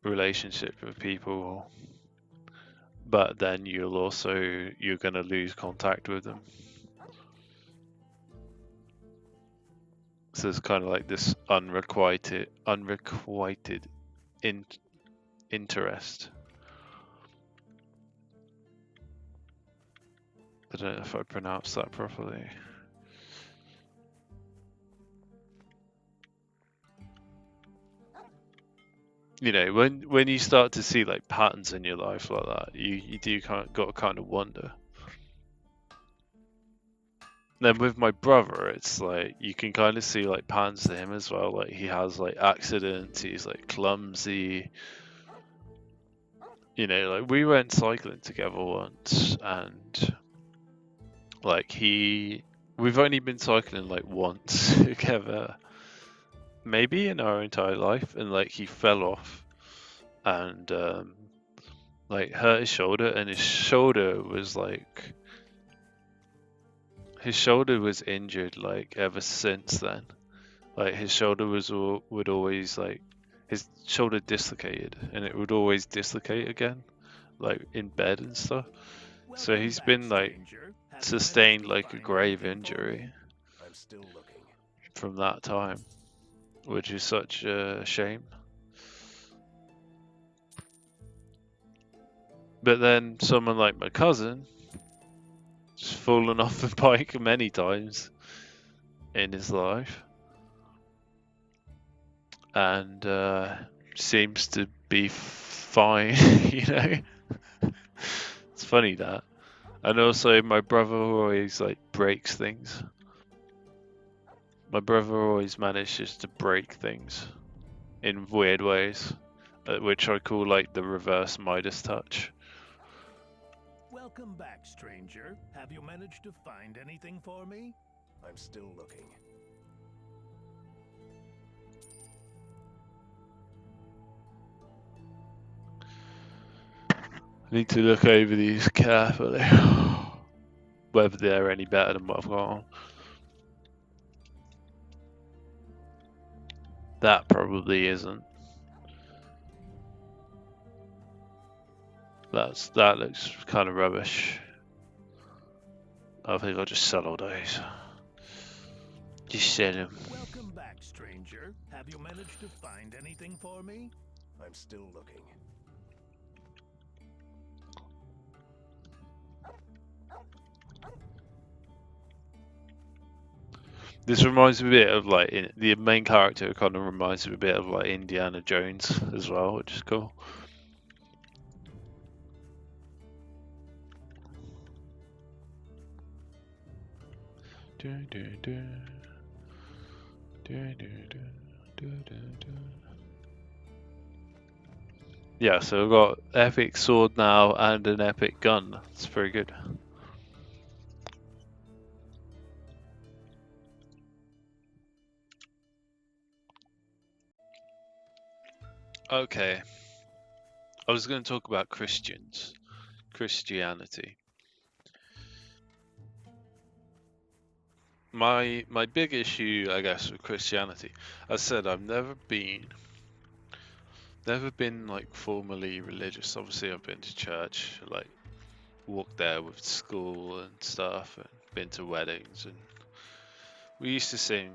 relationship with people, but then you're gonna lose contact with them. So it's kind of like this unrequited interest. I don't know if I pronounced that properly. You know, when you start to see like patterns in your life like that, you do got to kind of wonder. Then with my brother, it's like you can kind of see like patterns to him as well. Like he has like accidents, he's like clumsy. You know, like we went cycling together once, and like we've only been cycling like once together, maybe in our entire life, and like he fell off and like hurt his shoulder, and his shoulder was injured like ever since then. Like his shoulder would always like his shoulder dislocated, and it would always dislocate again, like in bed and stuff. So he's been like sustained like a grave injury I'm still looking. from that time, which is such a shame. But then someone like my cousin has fallen off the bike many times in his life, and seems to be fine. You know, it's funny that. And also, my brother always like breaks things. My brother always manages to break things in weird ways, which I call like the reverse Midas touch. Welcome back, stranger. Have you managed to find anything for me? I'm still looking. I need to look over these carefully, whether they're any better than what I've got on. That probably isn't. That looks kind of rubbish. I think I'll just sell all those. Just sell them. Welcome back, stranger. Have you managed to find anything for me? I'm still looking. This reminds me a bit of like the main character kind of reminds me a bit of like Indiana Jones as well, which is cool. Yeah, so we've got epic sword now and an epic gun. It's pretty good. Okay, I was going to talk about Christianity. My big issue, I guess, with Christianity, as I said, I've never been like formally religious. Obviously, I've been to church, like walked there with school and stuff, and been to weddings, and we used to sing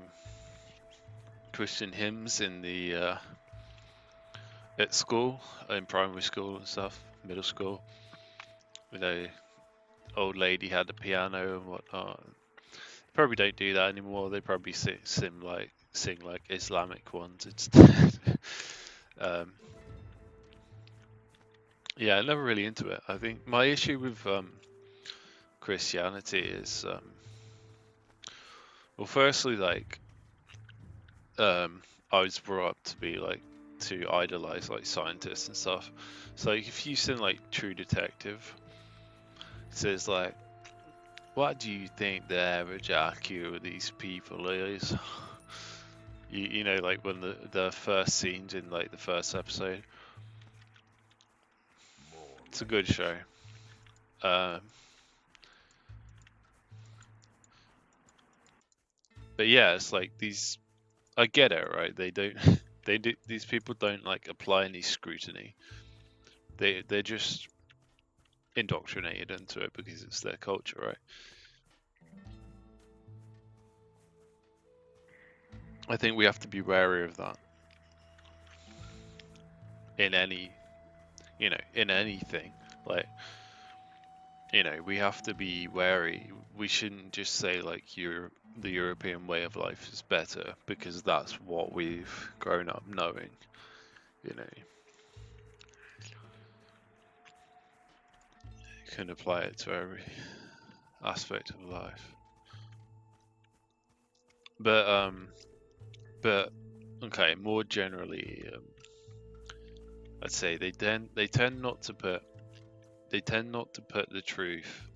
Christian hymns in the at school, in primary school and stuff, middle school. You know, old lady had the piano and whatnot. Probably don't do that anymore. They probably sing like Islamic ones instead. um, yeah, I'm never really into it. I think my issue with Christianity is, well, firstly, like, I was brought up to be like to idolize like scientists and stuff. So like, if you sing like True Detective, it says like, what do you think the average IQ of these people is? You know, like when the first scenes in like the first episode. It's a good show. But yeah, it's like these. I get it, right? They don't. They do. These people don't like apply any scrutiny. They're just indoctrinated into it because it's their culture, right? I think we have to be wary of that in any, in anything. Like, we have to be wary. We shouldn't just say like the European way of life is better because that's what we've grown up knowing. You can apply it to every aspect of life. But okay, more generally, I'd say they tend not to put the truth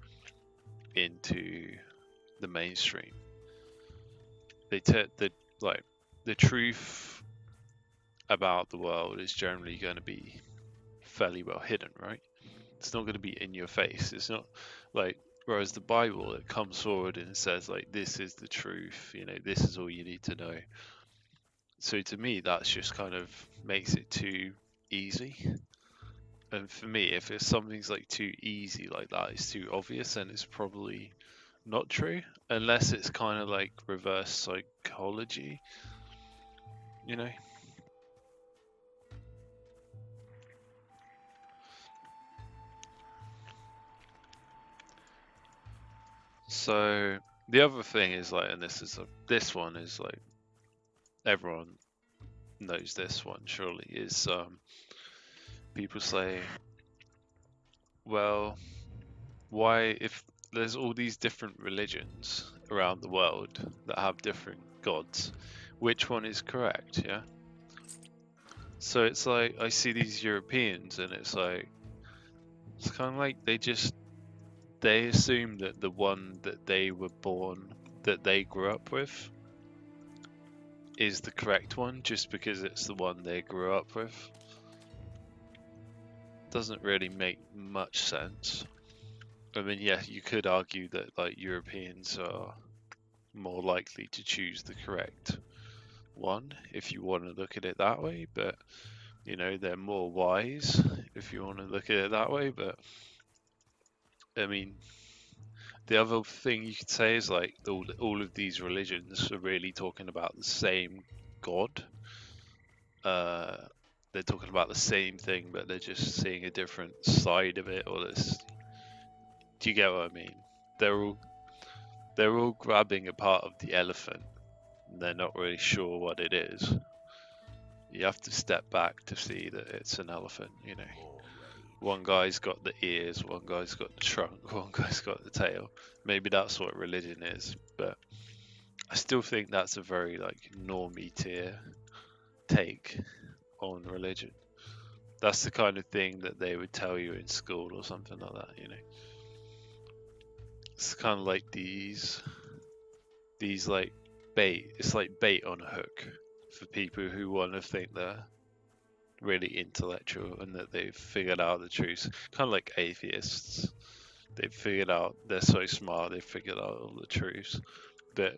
into the mainstream. The truth about the world is generally going to be fairly well hidden, right? It's not going to be in your face. It's not like, whereas the Bible, it comes forward and says like, this is the truth, this is all you need to know. So to me, that's just kind of makes it too easy. And for me, if it's something's like too easy like that, it's too obvious, then it's probably not true, unless it's kind of like reverse psychology, you know? So the other thing is like, and this one is like, everyone knows this one surely, is people say, well, why, if there's all these different religions around the world that have different gods, which one is correct? Yeah. So it's like, I see these Europeans and it's like, it's kind of like they assume that the one that they were born, that they grew up with, is the correct one just because it's the one they grew up with. Doesn't really make much sense. I mean, yeah, you could argue that like Europeans are more likely to choose the correct one if you want to look at it that way, but they're more wise if you want to look at it that way. But I mean, the other thing you could say is like all of these religions are really talking about the same God. They're talking about the same thing, but they're just seeing a different side of it. Or this, do you get what I mean? They're all grabbing a part of the elephant. And they're not really sure what it is. You have to step back to see that it's an elephant. One guy's got the ears, one guy's got the trunk, one guy's got the tail. Maybe that's what religion is, but I still think that's a very like normie tier take on religion. That's the kind of thing that they would tell you in school or something like that, you know. It's kind of like these like bait. It's like bait on a hook for people who want to think they're really intellectual and that they've figured out the truth. Kind of like atheists. They've figured out, they're so smart, they've figured out all the truths. But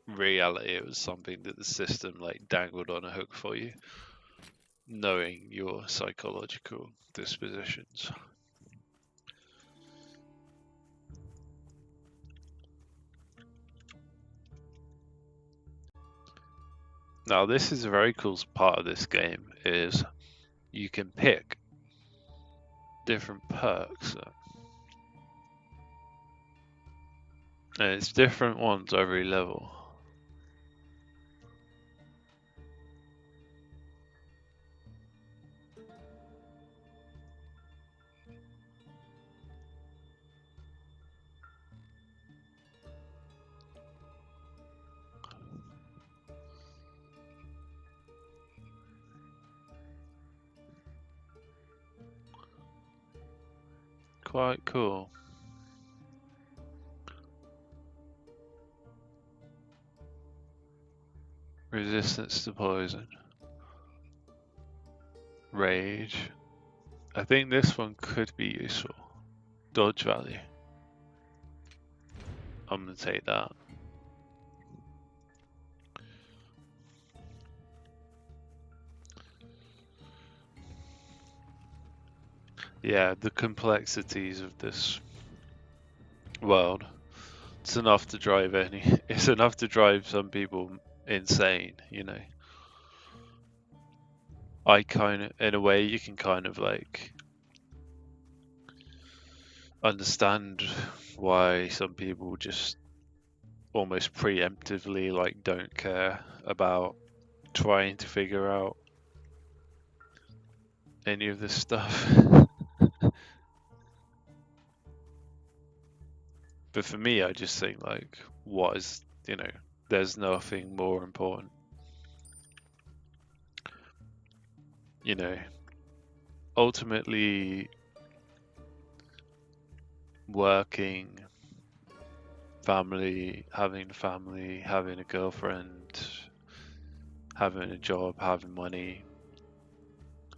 in reality, it was something that the system like dangled on a hook for you, knowing your psychological dispositions. Now, this is a very cool part of this game, is you can pick different perks. And it's different ones every level. Quite cool. Resistance to poison. Rage. I think this one could be useful. Dodge value. I'm gonna take that. Yeah, the complexities of this world. It's enough to drive it's enough to drive some people insane, you know. In a way, you can kind of like understand why some people just almost preemptively like don't care about trying to figure out any of this stuff. But for me, I just think like, what is, you know, there's nothing more important. You know, ultimately working, family, having a girlfriend, having a job, having money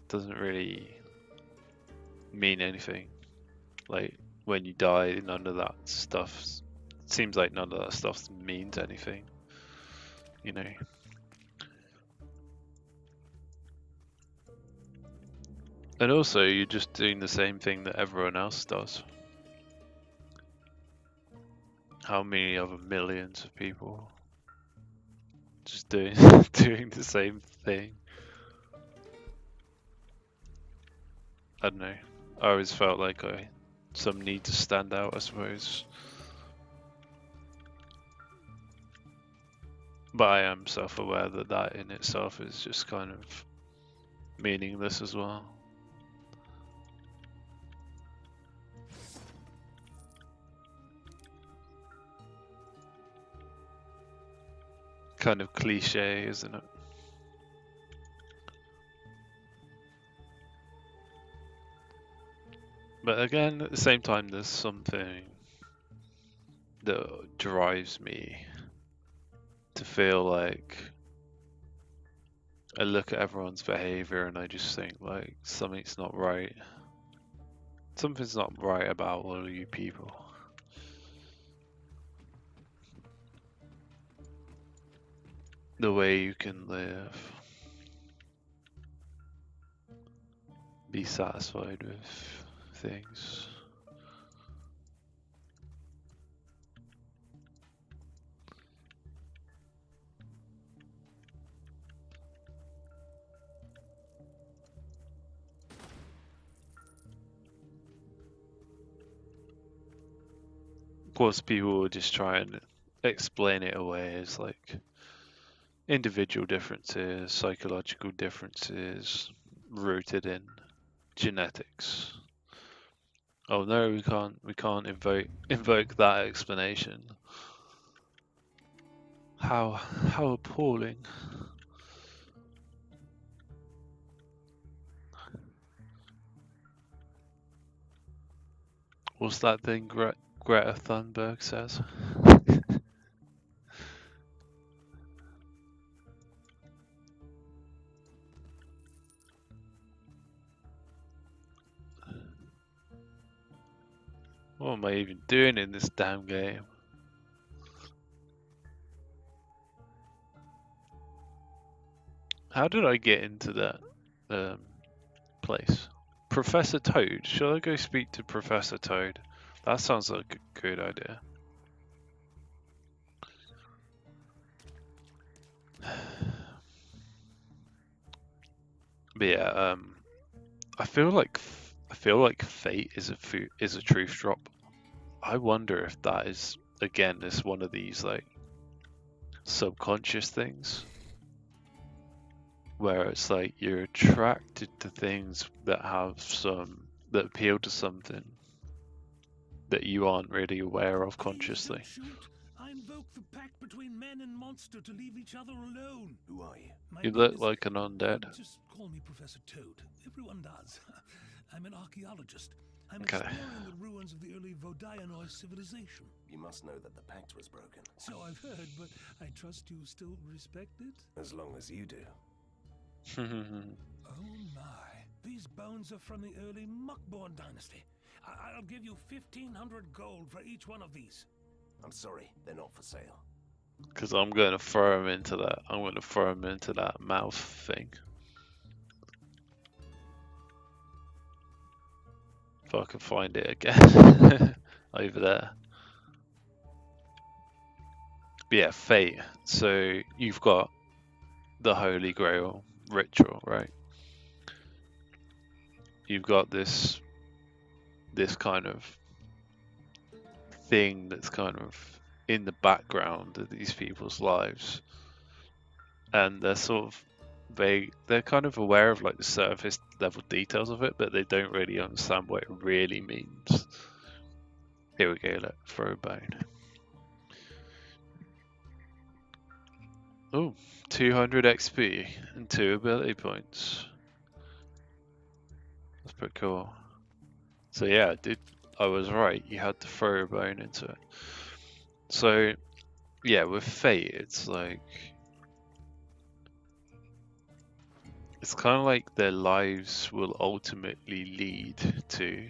doesn't really mean anything. Like when you die, none of that stuff, it seems like none of that stuff means anything, you know. And also, you're just doing the same thing that everyone else does. How many other millions of people just doing doing the same thing? I don't know. I always felt like some need to stand out, I suppose. But I am self-aware that that in itself is just kind of meaningless as well. Kind of cliche, isn't it? But again, at the same time, there's something that drives me to feel like I look at everyone's behavior and I just think like something's not right. Something's not right about all of you people. The way you can live. Be satisfied with things. Of course, people will just try and explain it away as like individual differences, psychological differences rooted in genetics. Oh no, we can't invoke that explanation. How appalling. What's that thing Greta Thunberg says? What am I even doing in this damn game? How did I get into that place? Professor Toad. Shall I go speak to Professor Toad? That sounds like a good idea. But yeah, I feel like fate is a truth drop. I wonder if that is again is one of these like subconscious things where it's like you're attracted to things that have that appeal to something that you aren't really aware of consciously. Please don't shoot. I invoke the pact between man and monster to leave each other alone. Who are you? My You name look is- like an undead. Just call me Professor Toad. Everyone does. I'm an archaeologist. I'm Okay. exploring the ruins of the early Vodianoi civilization. You must know that the pact was broken. So I've heard, but I trust you still respect it? As long as you do. Oh my. These bones are from the early Muckborn dynasty. I'll give you 1,500 gold for each one of these. I'm sorry, they're not for sale. Because I'm going to throw him into that. I'm going to throw him into that mouth thing. If I can find it again. Over there. But yeah, fate. So you've got the Holy Grail ritual, right? You've got this kind of thing that's kind of in the background of these people's lives, and they're sort of they're kind of aware of like the surface level details of it, but they don't really understand what it really means. Here we go, look, throw a bone. Oh, 200 XP and 2 ability points. That's pretty cool. So yeah, I was right, you had to throw a bone into it. So yeah, with fate, it's like it's kind of like their lives will ultimately lead to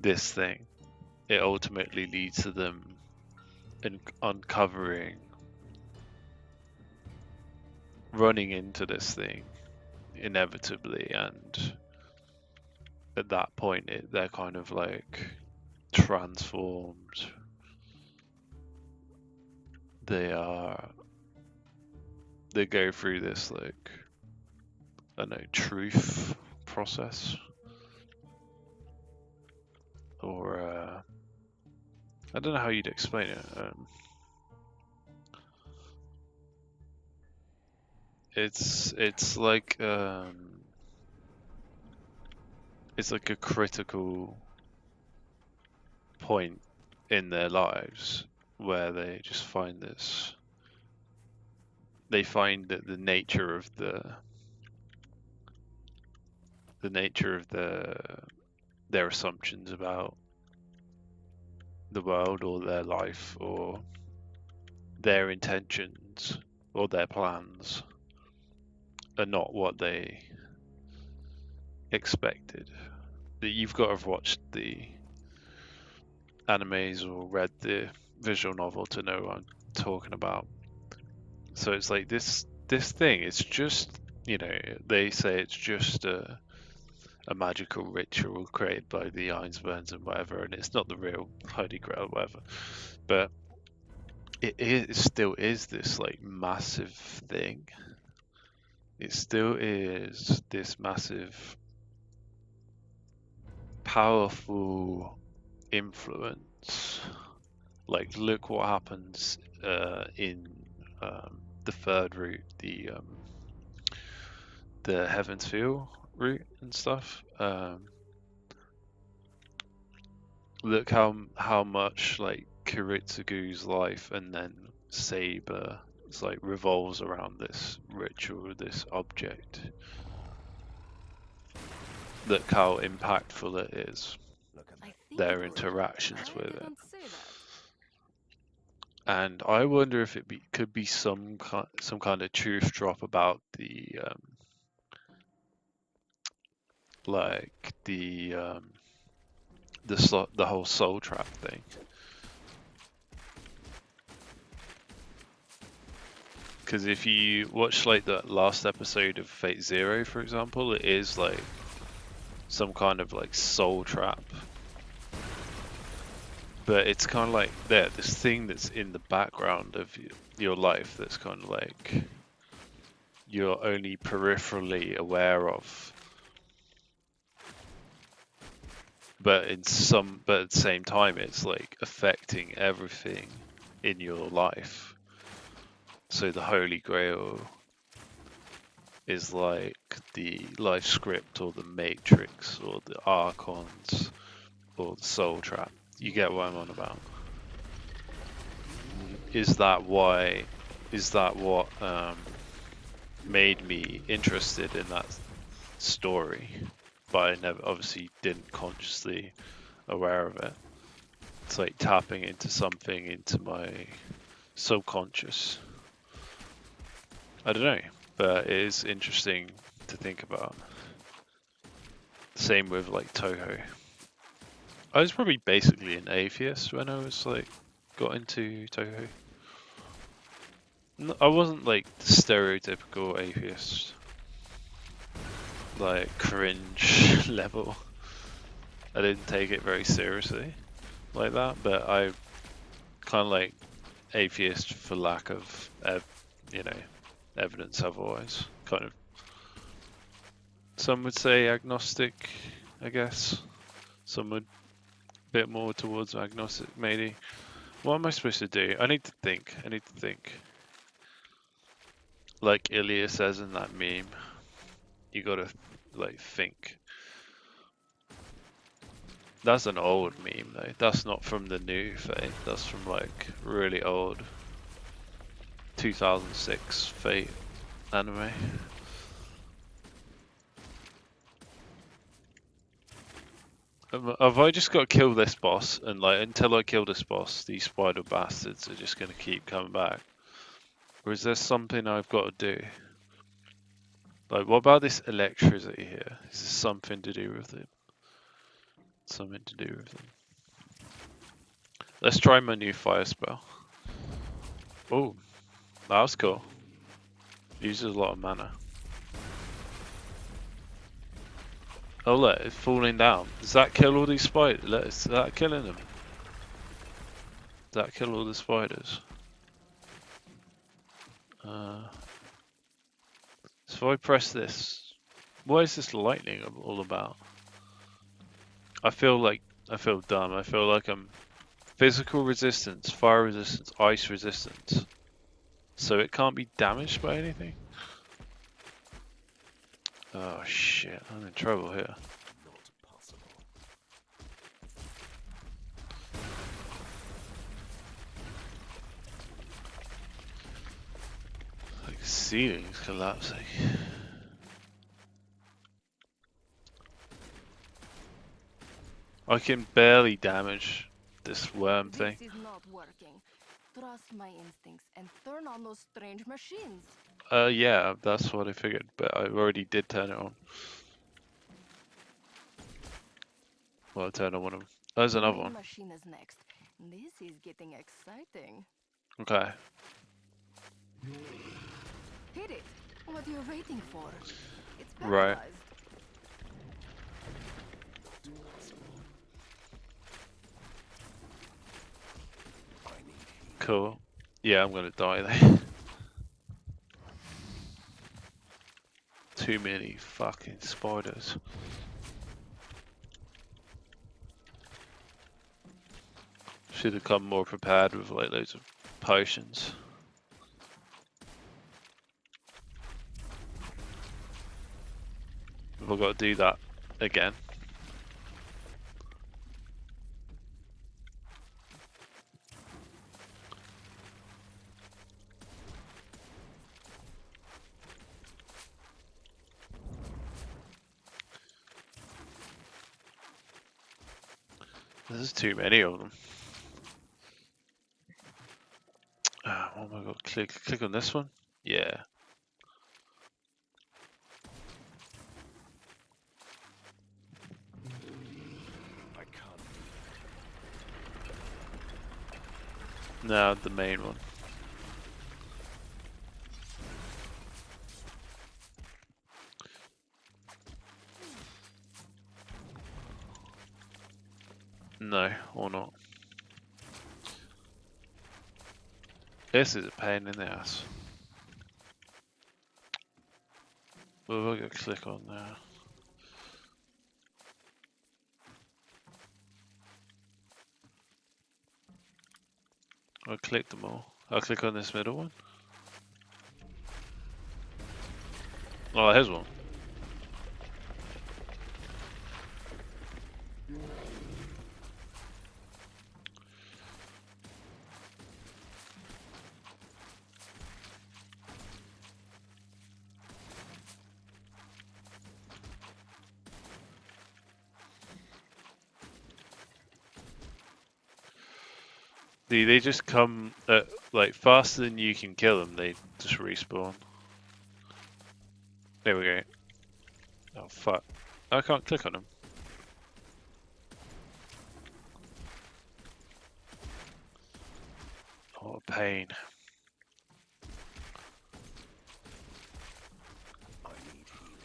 this thing. It ultimately leads to them uncovering, running into this thing inevitably, and at that point they're kind of like transformed. They go through this like, I don't know, truth process, or I don't know how you'd explain it. It's like it's like a critical point in their lives where they just find this. They find that the nature of their assumptions about the world or their life or their intentions or their plans are not what they expected. That you've got to have watched the animes or read the visual novel to know what I'm talking about. So it's like this thing, it's just, you know, they say it's just a magical ritual created by the Einsteins and whatever, and it's not the real Holy Grail or whatever, but it still is this like massive thing. It still is this massive, powerful influence. Like, look what happens in the third route, the Heaven's Feel route and stuff. Look how much like Kiritsugu's life and then saber it's like revolves around this ritual, this object. Look how impactful it is. Look at I that. think Their it was. interactions I with it. didn't say that. And I wonder if could be some kind of truth drop about the like the whole soul trap thing. Because if you watch like the last episode of Fate Zero, for example, it is like some kind of like soul trap. But it's kind of like this thing that's in the background of your life that's kind of like you're only peripherally aware of. But at the same time, it's like affecting everything in your life. So the Holy Grail is like the life script or the Matrix or the Archons or the Soul Trap. You get what I'm on about. Is that what made me interested in that story? But I never, obviously didn't consciously aware of it. It's like tapping into something into my subconscious. I don't know, but it is interesting to think about. Same with like Toho. I was probably basically an atheist when I was like got into Toho. I wasn't like the stereotypical atheist, like cringe level. I didn't take it very seriously like that, but I kind of like atheist for lack of, evidence otherwise. Kind of. Some would say agnostic, I guess. Some would bit more towards agnostic, maybe. What am I supposed to do? I need to think. Like Ilya says in that meme, you gotta like think. That's an old meme though. That's not from the new Fate. That's from like really old 2006 Fate anime. Have I just got to kill this boss and like until I kill this boss, these spider bastards are just gonna keep coming back? Or is there something I've got to do? Like, what about this electricity here? Is this something to do with it? Something to do with it. Let's try my new fire spell. Oh, that was cool. Uses a lot of mana. Oh look, it's falling down. Does that kill all these spiders? Is that killing them? Does that kill all the spiders? So if I press this, what is this lightning all about? I feel dumb. I feel like I'm physical resistance, fire resistance, ice resistance. So it can't be damaged by anything? Oh shit, I'm in trouble here. Not possible. Like the ceiling's collapsing. I can barely damage this worm thing. This is not working. Trust my instincts and turn on those strange machines. Yeah, that's what I figured, but I already did turn it on. Well, I turned on one of them. There's The another main one. machine is next. This is getting exciting. Okay. Hit it! What are you waiting for? It's Right. paralyzed. I need healing. Cool. Yeah, I'm gonna die there. Too many fucking spiders. Should have come more prepared with like loads of potions. We've got to do that again. There's too many of them. Oh my god, click on this one. Yeah. I can't. No, the main one. No, or not. This is a pain in the ass. We'll go click on there. I'll click them all. I'll click on this middle one. Oh, here's one. They just come like faster than you can kill them. They just respawn. There we go. Oh fuck! I can't click on them. Oh, pain. I need healing.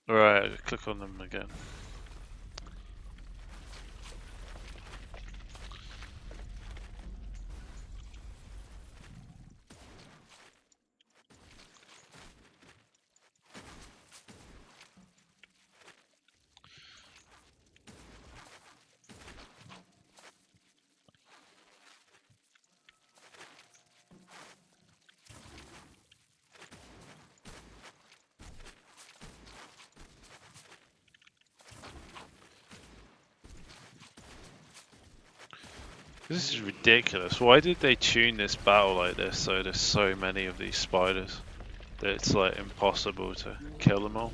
Alright, click on them again. This is ridiculous. Why did they tune this battle like this so there's so many of these spiders that it's like impossible to kill them all?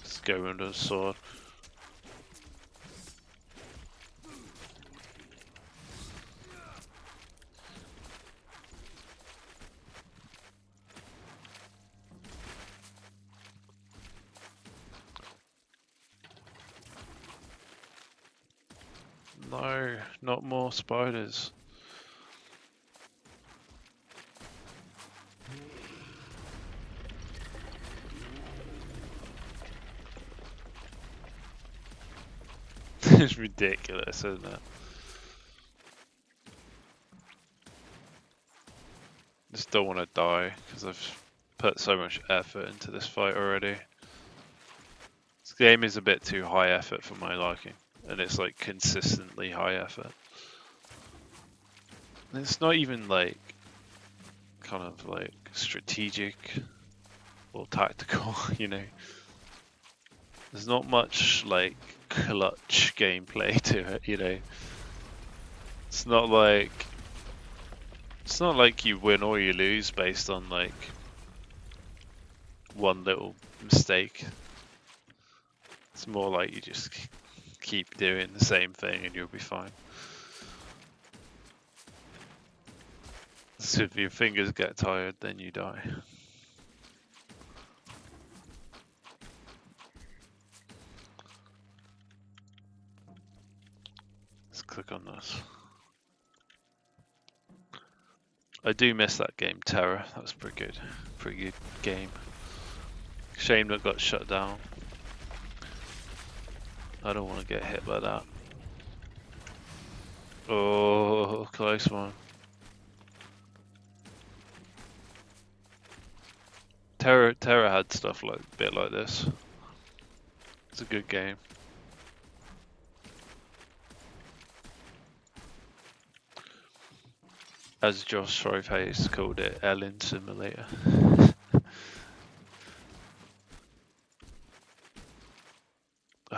Just go under the sword. No, not more spiders. It's ridiculous, isn't it? Just don't want to die because I've put so much effort into this fight already. This game is a bit too high effort for my liking, and it's like consistently high effort. And it's not even like kind of like strategic or tactical, you know. There's not much like clutch gameplay to it, you know. It's not like you win or you lose based on like one little mistake. It's more like you just keep doing the same thing and you'll be fine. So if your fingers get tired, then you die. Let's click on this. I do miss that game, Terror. That was pretty good game. Shame that got shut down. I don't want to get hit by that. Oh, close one. Terror had stuff like a bit like this. It's a good game. As Josh Shrove Hayes called it, Ellen Simulator.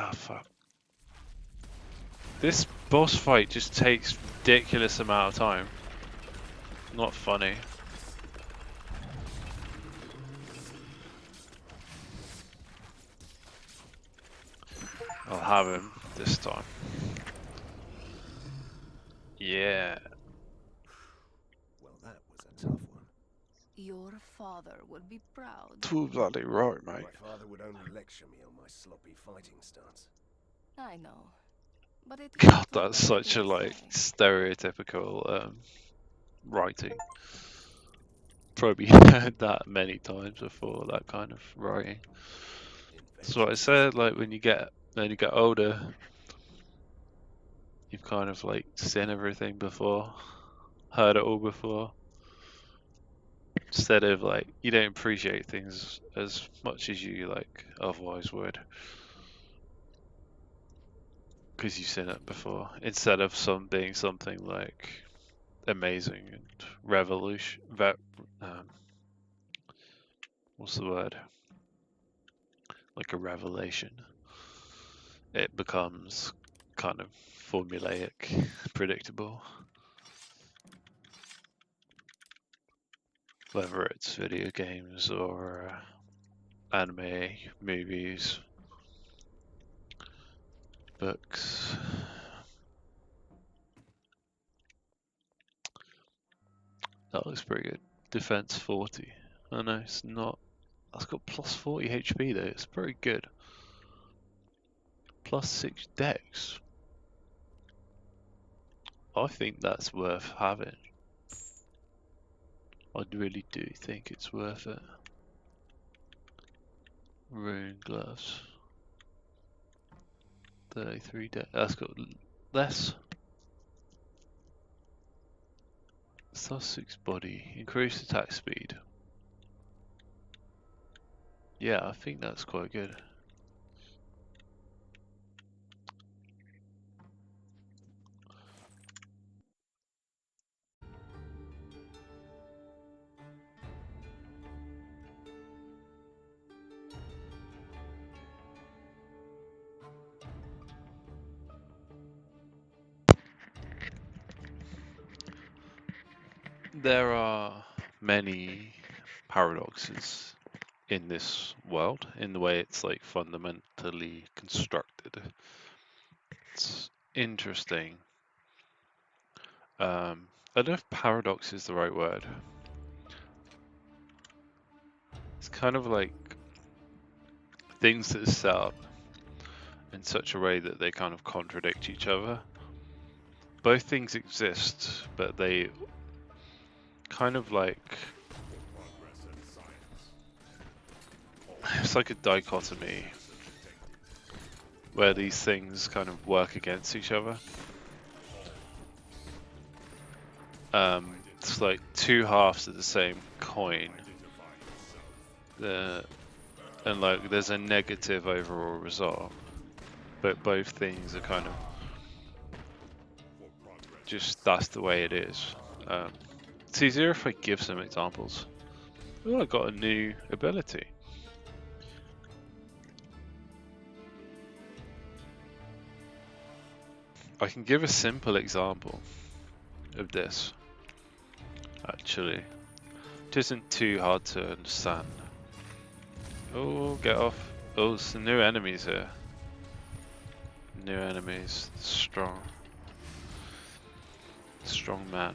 Ah, fuck. This boss fight just takes ridiculous amount of time. Not funny. I'll have him this time. Yeah. Well, that was a tough one. Your father would be proud. Too bloody right, mate. My father would only lecture me on my sloppy fighting stance. I know. But it God, was the that's right such a thing to like say. stereotypical writing. Probably heard that many times before, that kind of writing. That's what I said, like when you get older, you've kind of like seen everything before, heard it all before. Instead of like, you don't appreciate things as much as you like otherwise would. Because you've seen it before. Instead of being something like amazing and revolution, what's the word? Like a revelation. It becomes kind of formulaic, predictable. Whether it's video games or anime, movies, books. That looks pretty good. Defense 40. Oh no, it's not. That's got plus 40 HP though. It's pretty good. Plus 6 dex. I think that's worth having. I really do think it's worth it. Rune gloves. 33 dex. That's got less. Plus 6 body. Increased attack speed. Yeah, I think that's quite good. There are many paradoxes in this world, in the way it's like fundamentally constructed. It's interesting. I don't know if paradox is the right word. It's kind of like things that are set up in such a way that they kind of contradict each other. Both things exist, but they kind of like, it's like a dichotomy where these things kind of work against each other. It's like two halves of the same coin. And like there's a negative overall result, but both things are kind of just, that's the way it is. It's easier if I give some examples. Oh, I got a new ability. I can give a simple example of this, actually. It isn't too hard to understand. Oh, get off. Oh, there's some new enemies here. New enemies. Strong. Strong man.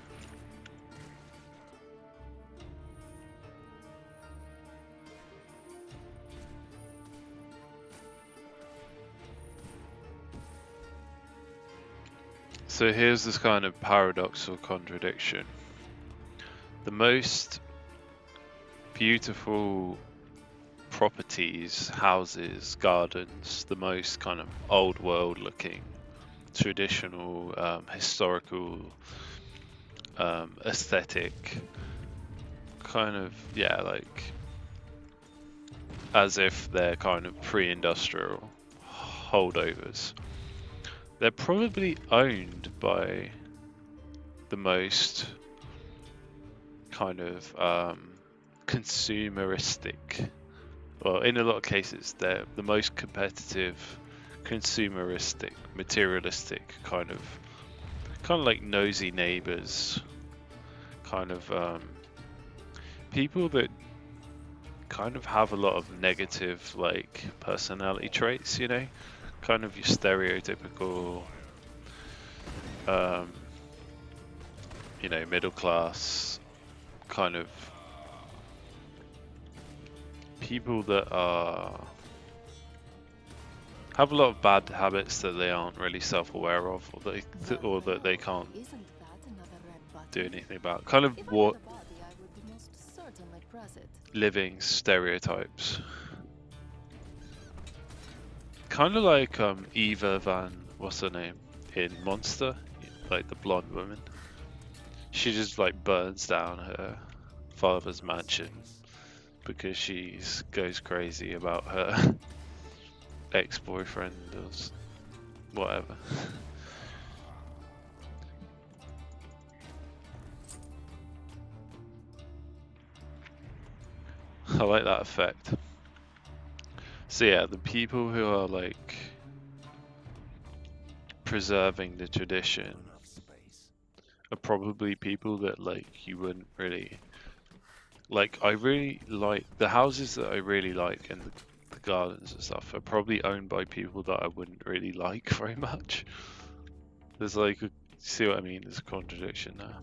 So here's this kind of paradoxical contradiction. The most beautiful properties, houses, gardens, the most kind of old world looking, traditional, historical, aesthetic, kind of, yeah, like as if they're kind of pre-industrial holdovers. They're probably owned by the most kind of consumeristic, well, in a lot of cases, they're the most competitive consumeristic, materialistic kind of like nosy neighbors, kind of people that kind of have a lot of negative like personality traits, you know, kind of your stereotypical you know, middle class kind of people that have a lot of bad habits that they aren't really self-aware of, or that they can't Isn't that another red button? do anything about. Kind of If I what had a body, I would most certainly press it. living stereotypes. Kind of like Eva Van, what's her name, in Monster, like the blonde woman. She just like burns down her father's mansion because she goes crazy about her ex-boyfriend or whatever. I like that effect. So yeah, the people who are like preserving the tradition are probably people that like you wouldn't really like. I really like the houses that I really like, and the gardens and stuff are probably owned by people that I wouldn't really like very much. There's like see what I mean? There's a contradiction there.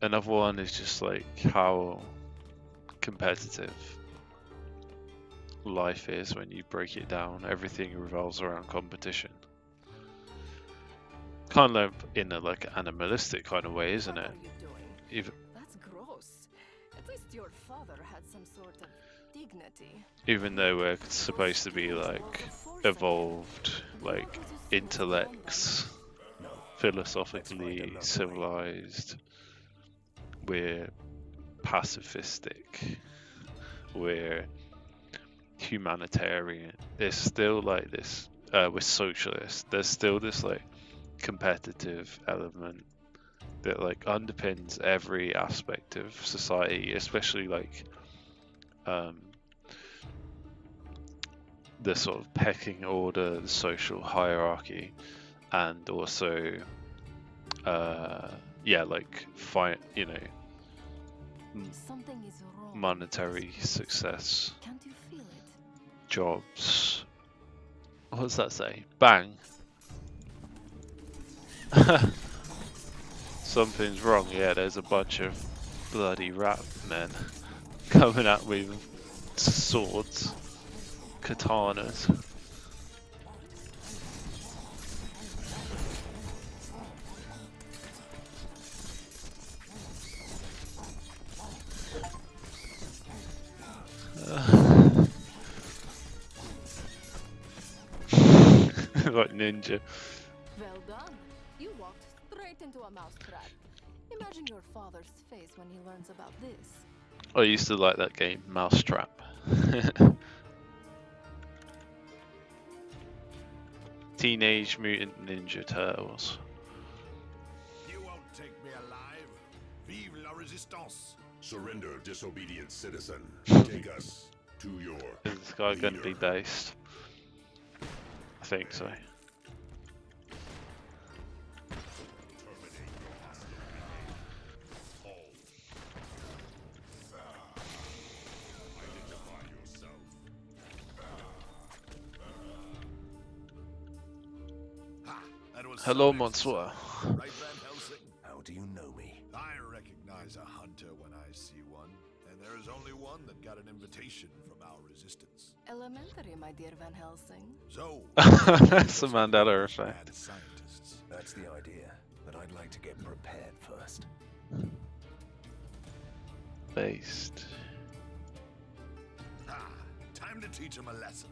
Another one is just like how competitive life is when you break it down. Everything revolves around competition. Kind of in a like animalistic kind of way, isn't What it? are you doing? Even That's gross. At least your father had some sort of dignity. even though we're supposed to be like evolved, like intellects, philosophically civilized, we're pacifistic, we're humanitarian. There's still like this. We're socialist. There's still this like competitive element that like underpins every aspect of society, especially like the sort of pecking order, the social hierarchy, and also yeah, like you know, Something is wrong. monetary success, Can't you feel it? jobs. What does that say? Bang. Something's wrong. Yeah, there's a bunch of bloody rat men coming at me with swords, katanas. Like ninja. Well done. You walked straight into a mousetrap. Imagine your father's face when he learns about this. I used to like that game, Mousetrap. Teenage Mutant Ninja Turtles. You won't take me alive. Vive la resistance. Surrender, disobedient citizen. Take us to your Is this guy going to be leader. based? I think so. Ha! That was Hello, some Monsieur. exercise, right, Van Helsing? How do you know me? I recognize a hunter when I see one, and there is only one that got an invitation from our resistance. Elementary, my dear Van Helsing. So, That's the Mandela effect. mad scientists. That's the idea, but I'd like to get prepared first. Based. Ha! Time to teach him a lesson.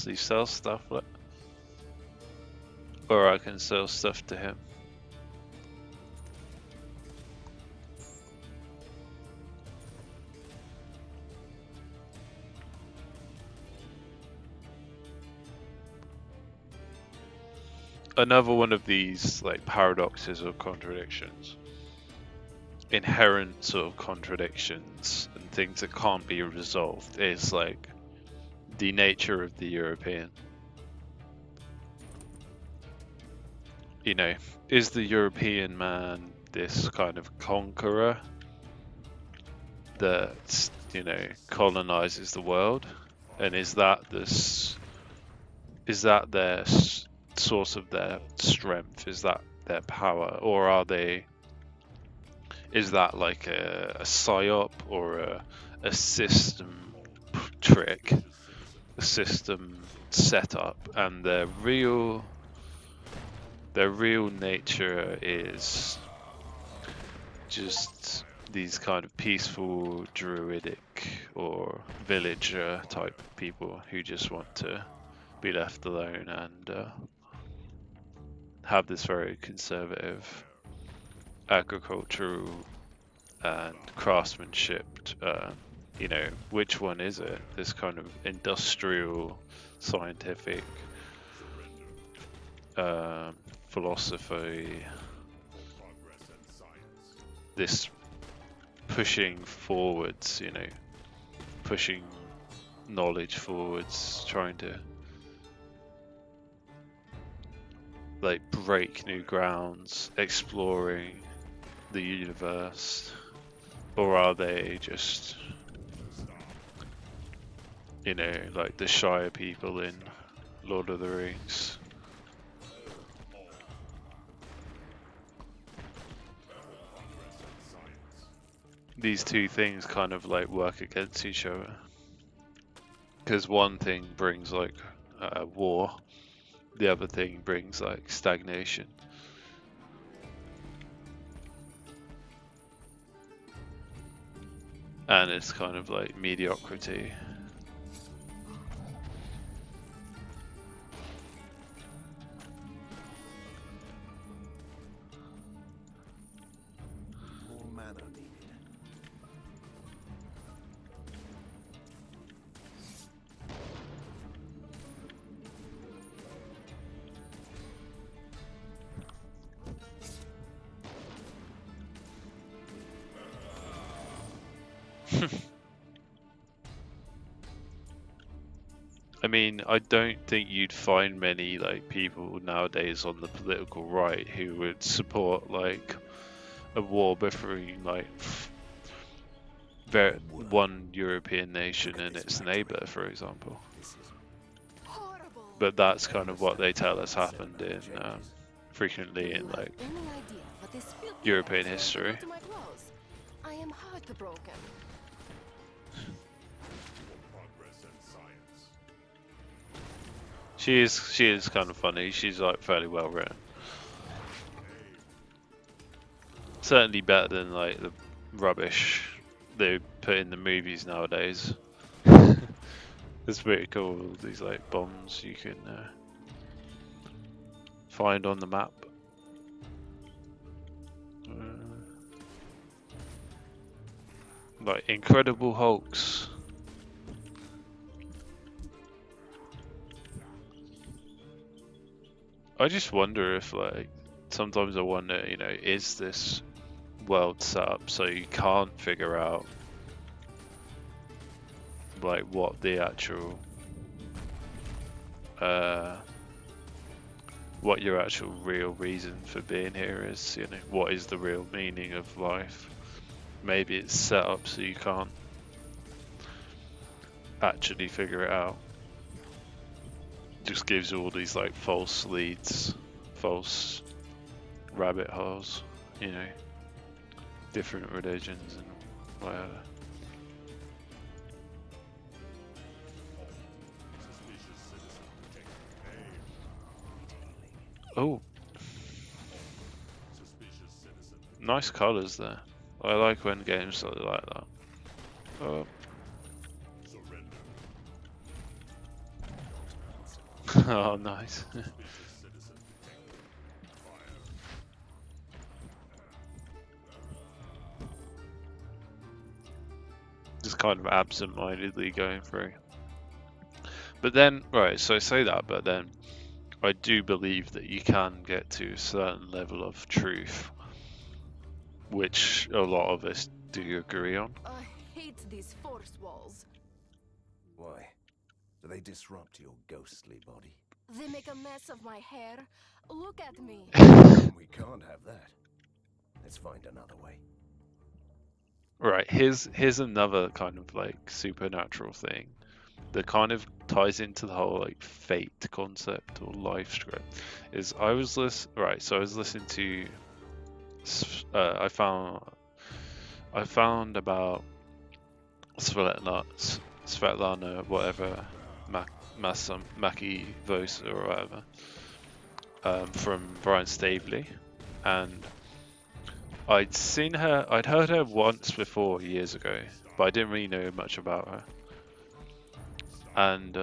He sells stuff, look. Or I can sell stuff to him. Another one of these like paradoxes or contradictions, inherent sort of contradictions and things that can't be resolved, is like the nature of the European. you know, is the European man this kind of conqueror that, you know, colonizes the world, and is that this? Is that their source of their strength? Is that their power, or are they? Is that like a psyop or a system trick, a system setup, and their real nature is just these kind of peaceful druidic or villager type people who just want to be left alone and have this very conservative agricultural and craftsmanship. You know, which one is it? This kind of industrial, scientific philosophy, this pushing forwards, you know, pushing knowledge forwards, trying to like break new grounds, exploring the universe, or are they just, you know, like the Shire people in Lord of the Rings? These two things kind of like work against each other, because one thing brings like war, the other thing brings like stagnation. And it's kind of like mediocrity. More mana needed. I mean, I don't think you'd find many like people nowadays on the political right who would support like a war between like one European nation and its neighbor, for example. Horrible. But that's kind of what they tell us happened in frequently in Do you have like any idea what this filthy European ass is history. doing to my clothes? I am heartbroken. She is kind of funny. She's like fairly well written. Certainly better than like the rubbish they put in the movies nowadays. It's pretty cool. These like bombs you can find on the map. Like Incredible Hulks. I just wonder if like sometimes I wonder, you know, is this world set up so you can't figure out like what the actual what your actual real reason for being here is, you know, what is the real meaning of life? Maybe it's set up so you can't actually figure it out. Just gives you all these like false leads, false rabbit holes, you know, different religions and whatever. Oh, nice colors there. I like when games are like that. Oh. Oh, nice. Just kind of absent-mindedly going through. But then, right, so I say that, but then I do believe that you can get to a certain level of truth, which a lot of us do agree on. I hate these force walls. Why? Do they disrupt your ghostly body? They make a mess of my hair. Look at me. We can't have that. Let's find another way. Right, here's another kind of like supernatural thing that kind of ties into the whole like fate concept or life script. Is I was so I was listening to I found about Svetlana whatever Maki Vosa or whatever from Brian Staveley, and I'd heard her once before years ago, but I didn't really know much about her. And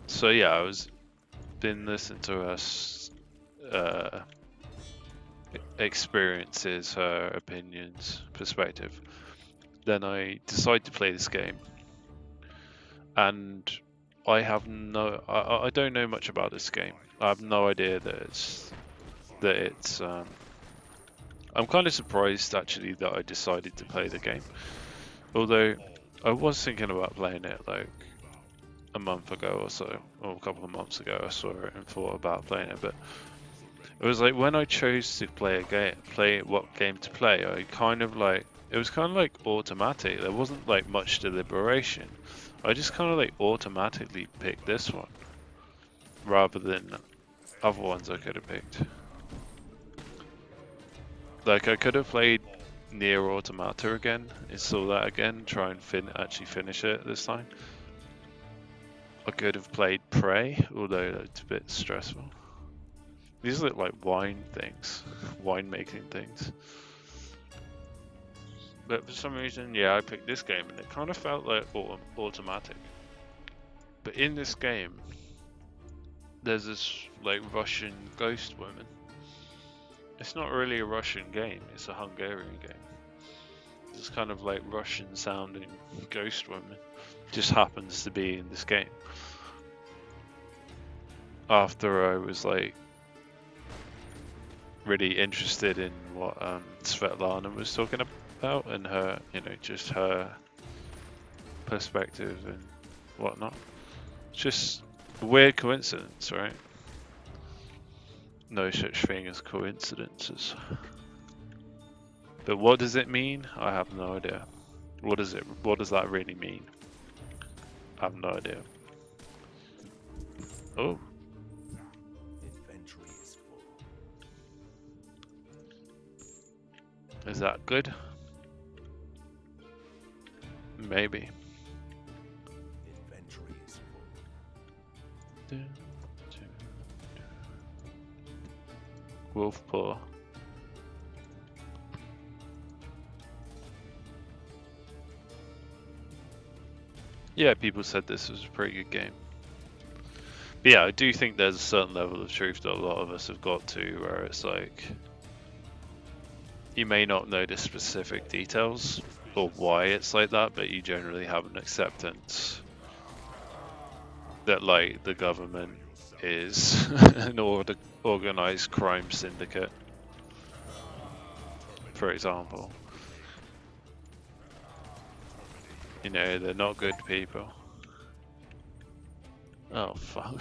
so yeah, I was been listening to her experiences, her opinions, perspective. Then I decided to play this game, and I don't know much about this game. I have no idea that it's. I'm kind of surprised actually that I decided to play the game, although I was thinking about playing it like a month ago or so, or a couple of months ago. I saw it and thought about playing it, but it was like when I chose to play what game to play, I kind of like it was kind of like automatic. There wasn't like much deliberation. I just kind of like automatically picked this one rather than other ones I could have picked. Like I could have played Nier Automata again, install that again, try and actually finish it this time. I could have played Prey, although it's a bit stressful. These look like wine making things. But for some reason, yeah, I picked this game and it kind of felt like automatic. But in this game, there's this like Russian ghost woman. It's not really a Russian game, it's a Hungarian game. This kind of like Russian sounding ghost woman just happens to be in this game. After I was like really interested in what Svetlana was talking about and her, just her perspective and whatnot. It's just a weird coincidence, right? No such thing as coincidences. But what does it mean? I have no idea. What does that really mean? I have no idea. Oh. Inventory is full. Is that good? Maybe. Inventory is full. Wolf paw. Yeah, people said this was a pretty good game. But yeah, I do think there's a certain level of truth that a lot of us have got to, where it's like, you may not know the specific details or why it's like that, but you generally have an acceptance that like the government is an organized crime syndicate, for example. They're not good people. Oh fuck.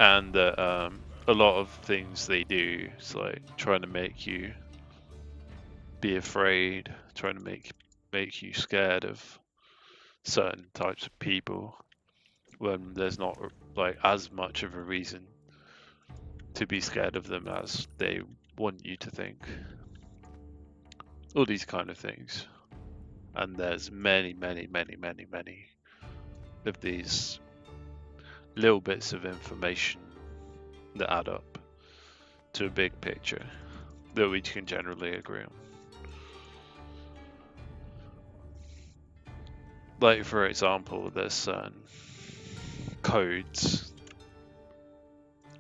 And a lot of things they do is like trying to make you be afraid, trying to make you scared of certain types of people when there's not like as much of a reason to be scared of them as they want you to think. All these kind of things. And there's many of these little bits of information that add up to a big picture that we can generally agree on. Like, for example, there's certain codes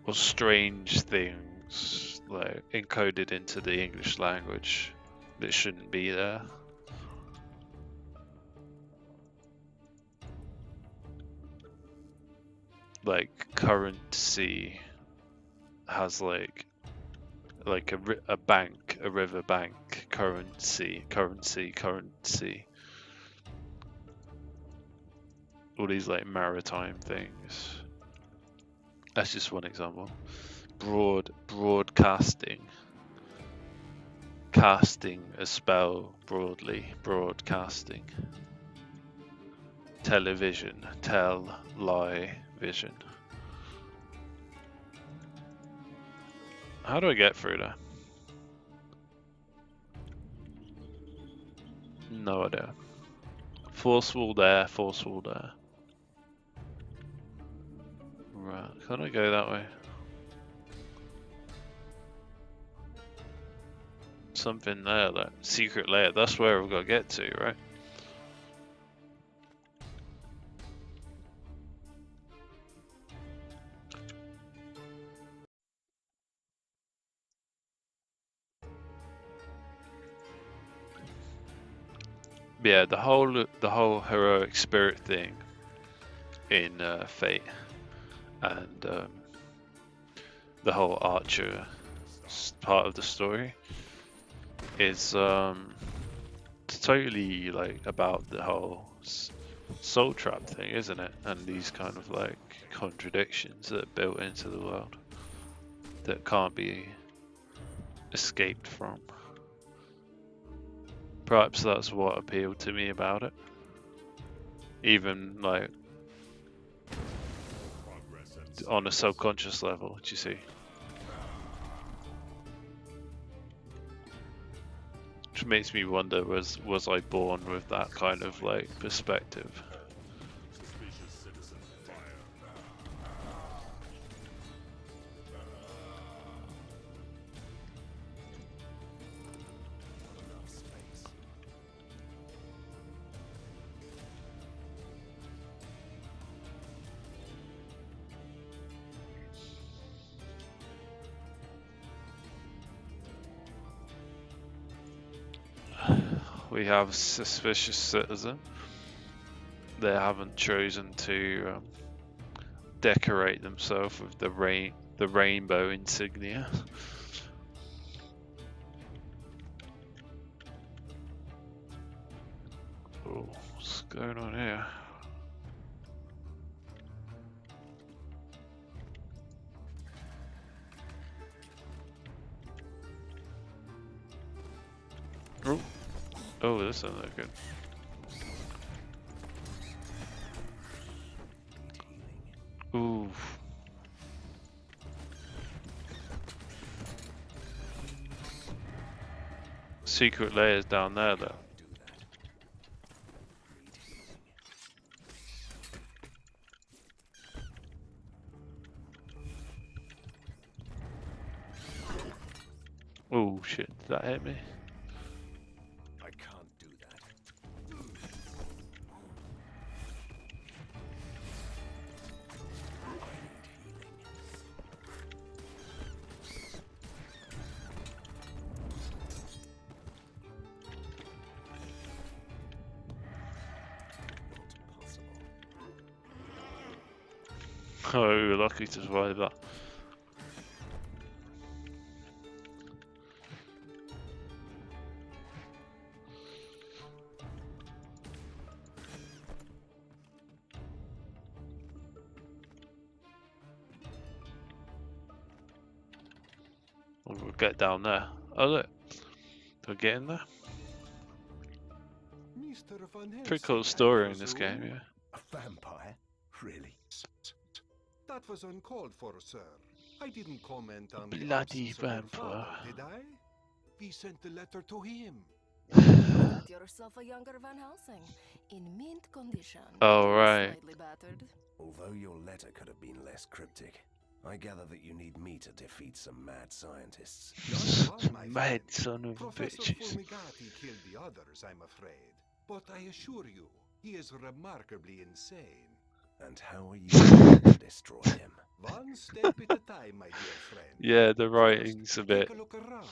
or strange things like encoded into the English language that shouldn't be there. Like currency has like a bank, a river bank, currency. All these like maritime things. That's just one example. Broadcasting. Casting a spell broadly. Broadcasting. Television. Vision. How do I get through there? No idea. Forceful there. Right, can I go that way? Something there, that secret layer. That's where we've got to get to, right? Yeah, the whole heroic spirit thing in Fate, and the whole Archer part of the story is totally like about the whole soul trap thing, isn't it? And these kind of like contradictions that are built into the world that can't be escaped from. Perhaps that's what appealed to me about it. Even like on a subconscious level, do you see? Which makes me wonder, was I born with that kind of like perspective? Suspicious citizen, fire. Enough space. We have suspicious citizen. They haven't chosen to decorate themselves with the rainbow insignia. Oh, what's going on here? Oh, oh, this doesn't look good. Ooh. Secret layers down there though. Oh shit, did that hit me? I can't do that. Not possible. Oh, we were lucky to survive that. We'll get down there. Oh look, do I get in there? Mr. Van Pretty cool Helsing, story I in this presume? game, yeah. A vampire? Really? That was uncalled for, sir. I didn't comment on the Bloody absence of your vampire. father, did I? We sent the letter to him. Got yourself a younger Van Helsing, in mint condition. Oh, right. Slightly battered. Although your letter could have been less cryptic, I gather that you need me to defeat some mad scientists. Just one, my Mad friend. son of Professor bitches. Fulmigati killed the others, I'm afraid. But I assure you, he is remarkably insane. And how are you going to destroy him? One step at a time, my dear friend. Yeah, the First, writing's a bit. take a look around.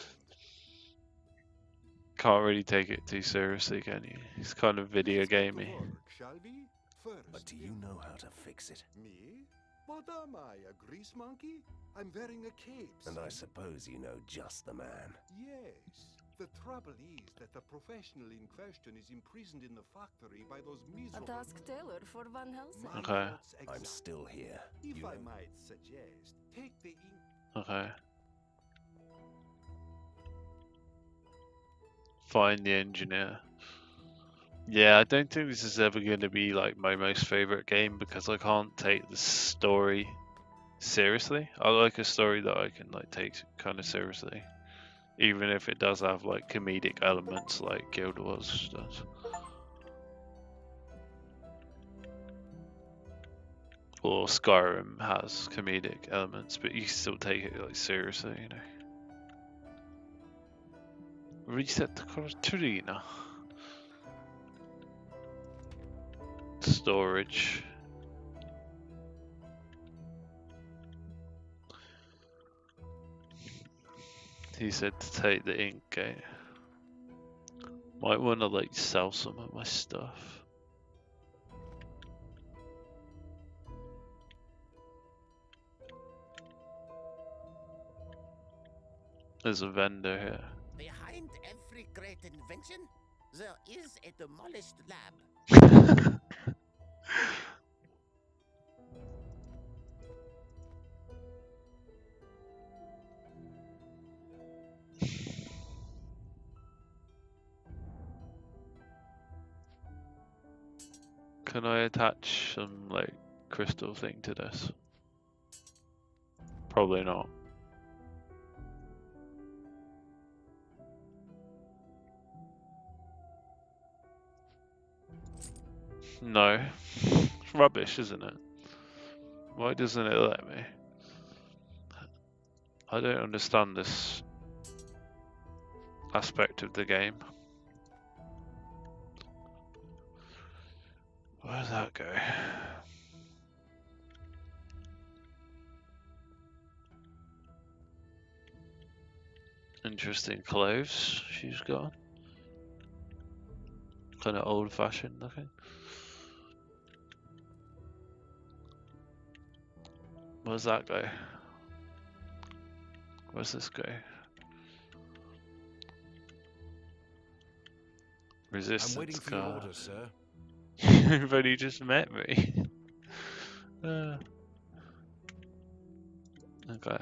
can't really take it too seriously, can you? It's kind of video Let's get to gamey. work, shall we? First, But do you know how to fix it? me? What am I, a grease monkey? I'm wearing a cape. And I see? suppose you know just the man. Yes. The trouble is that the professional in question is imprisoned in the factory by those A miserable... task tailor for Van Helsing. My Okay. thoughts I'm exact- still here. If You I know. might suggest, take the ink... Okay. Find the engineer. Yeah, I don't think this is ever going to be like my most favorite game because I can't take the story seriously. I like a story that I can like take kind of seriously, even if it does have like comedic elements like Guild Wars does. Or Skyrim has comedic elements, but you still take it like seriously, you know. Reset the Cortina. Storage. He said to take the ink gate. Might want to like sell some of my stuff. There's a vendor here. Behind every great invention, there is a demolished lab. Can I attach some like crystal thing to this? Probably not. No. It's rubbish, isn't it? Why doesn't it let me? I don't understand this aspect of the game. Where does that go? Interesting clothes she's got. Kind of old fashioned looking. Where's that go? Where's this go? Resistance I'm waiting for your card. order, sir. You've only just met me. Okay.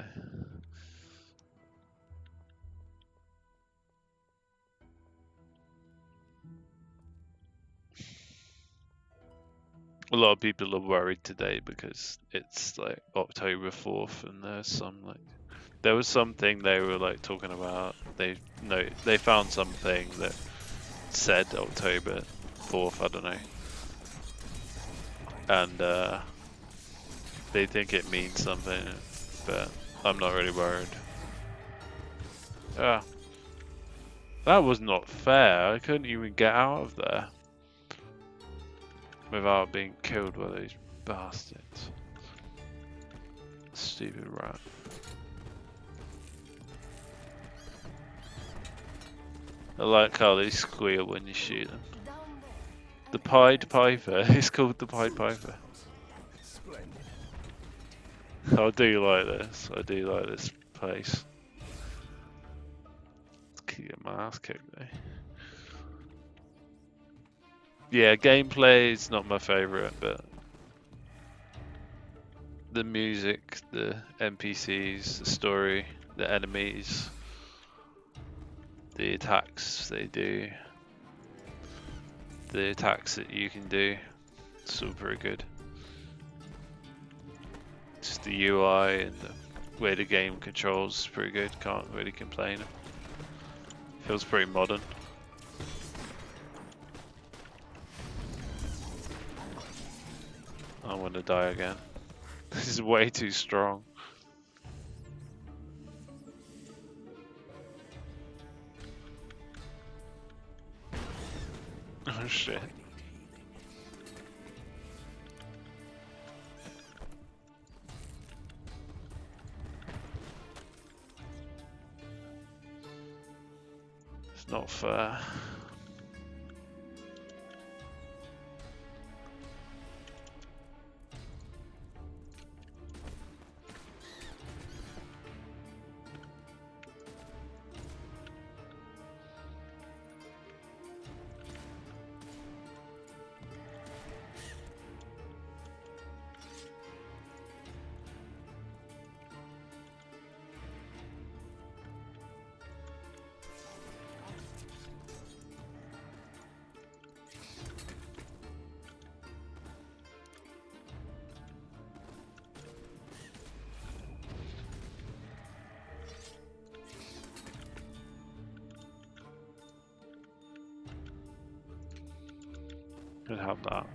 A lot of people are worried today because it's like October 4th and there was something they were like talking about. They found something that said October 4th, I don't know. And they think it means something, but I'm not really worried. Ah, that was not fair. I couldn't even get out of there without being killed by those bastards. Stupid rat. I like how they squeal when you shoot them. Down there. The Pied Piper. It's called the Pied Piper. Splendid. I do like this. I do like this place. Get my ass kicked though. Yeah, gameplay is not my favorite, but the music, the NPCs, the story, the enemies, the attacks they do, the attacks that you can do, it's all pretty good. Just the UI and the way the game controls is pretty good, can't really complain. Feels pretty modern. I want to die again. This is way too strong. Oh shit. It's not fair. Could have that.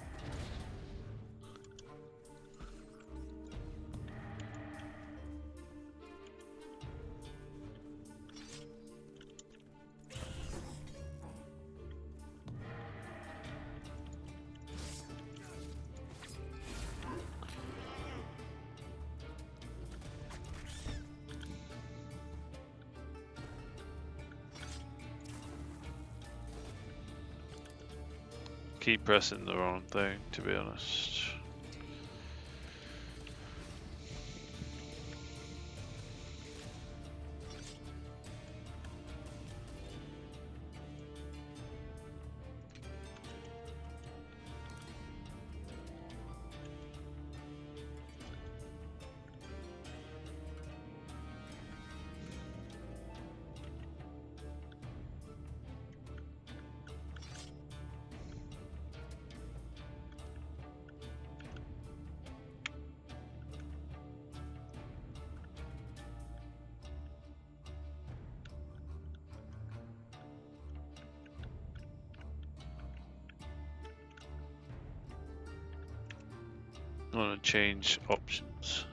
Keep pressing the wrong thing, to be honest. I want to change options.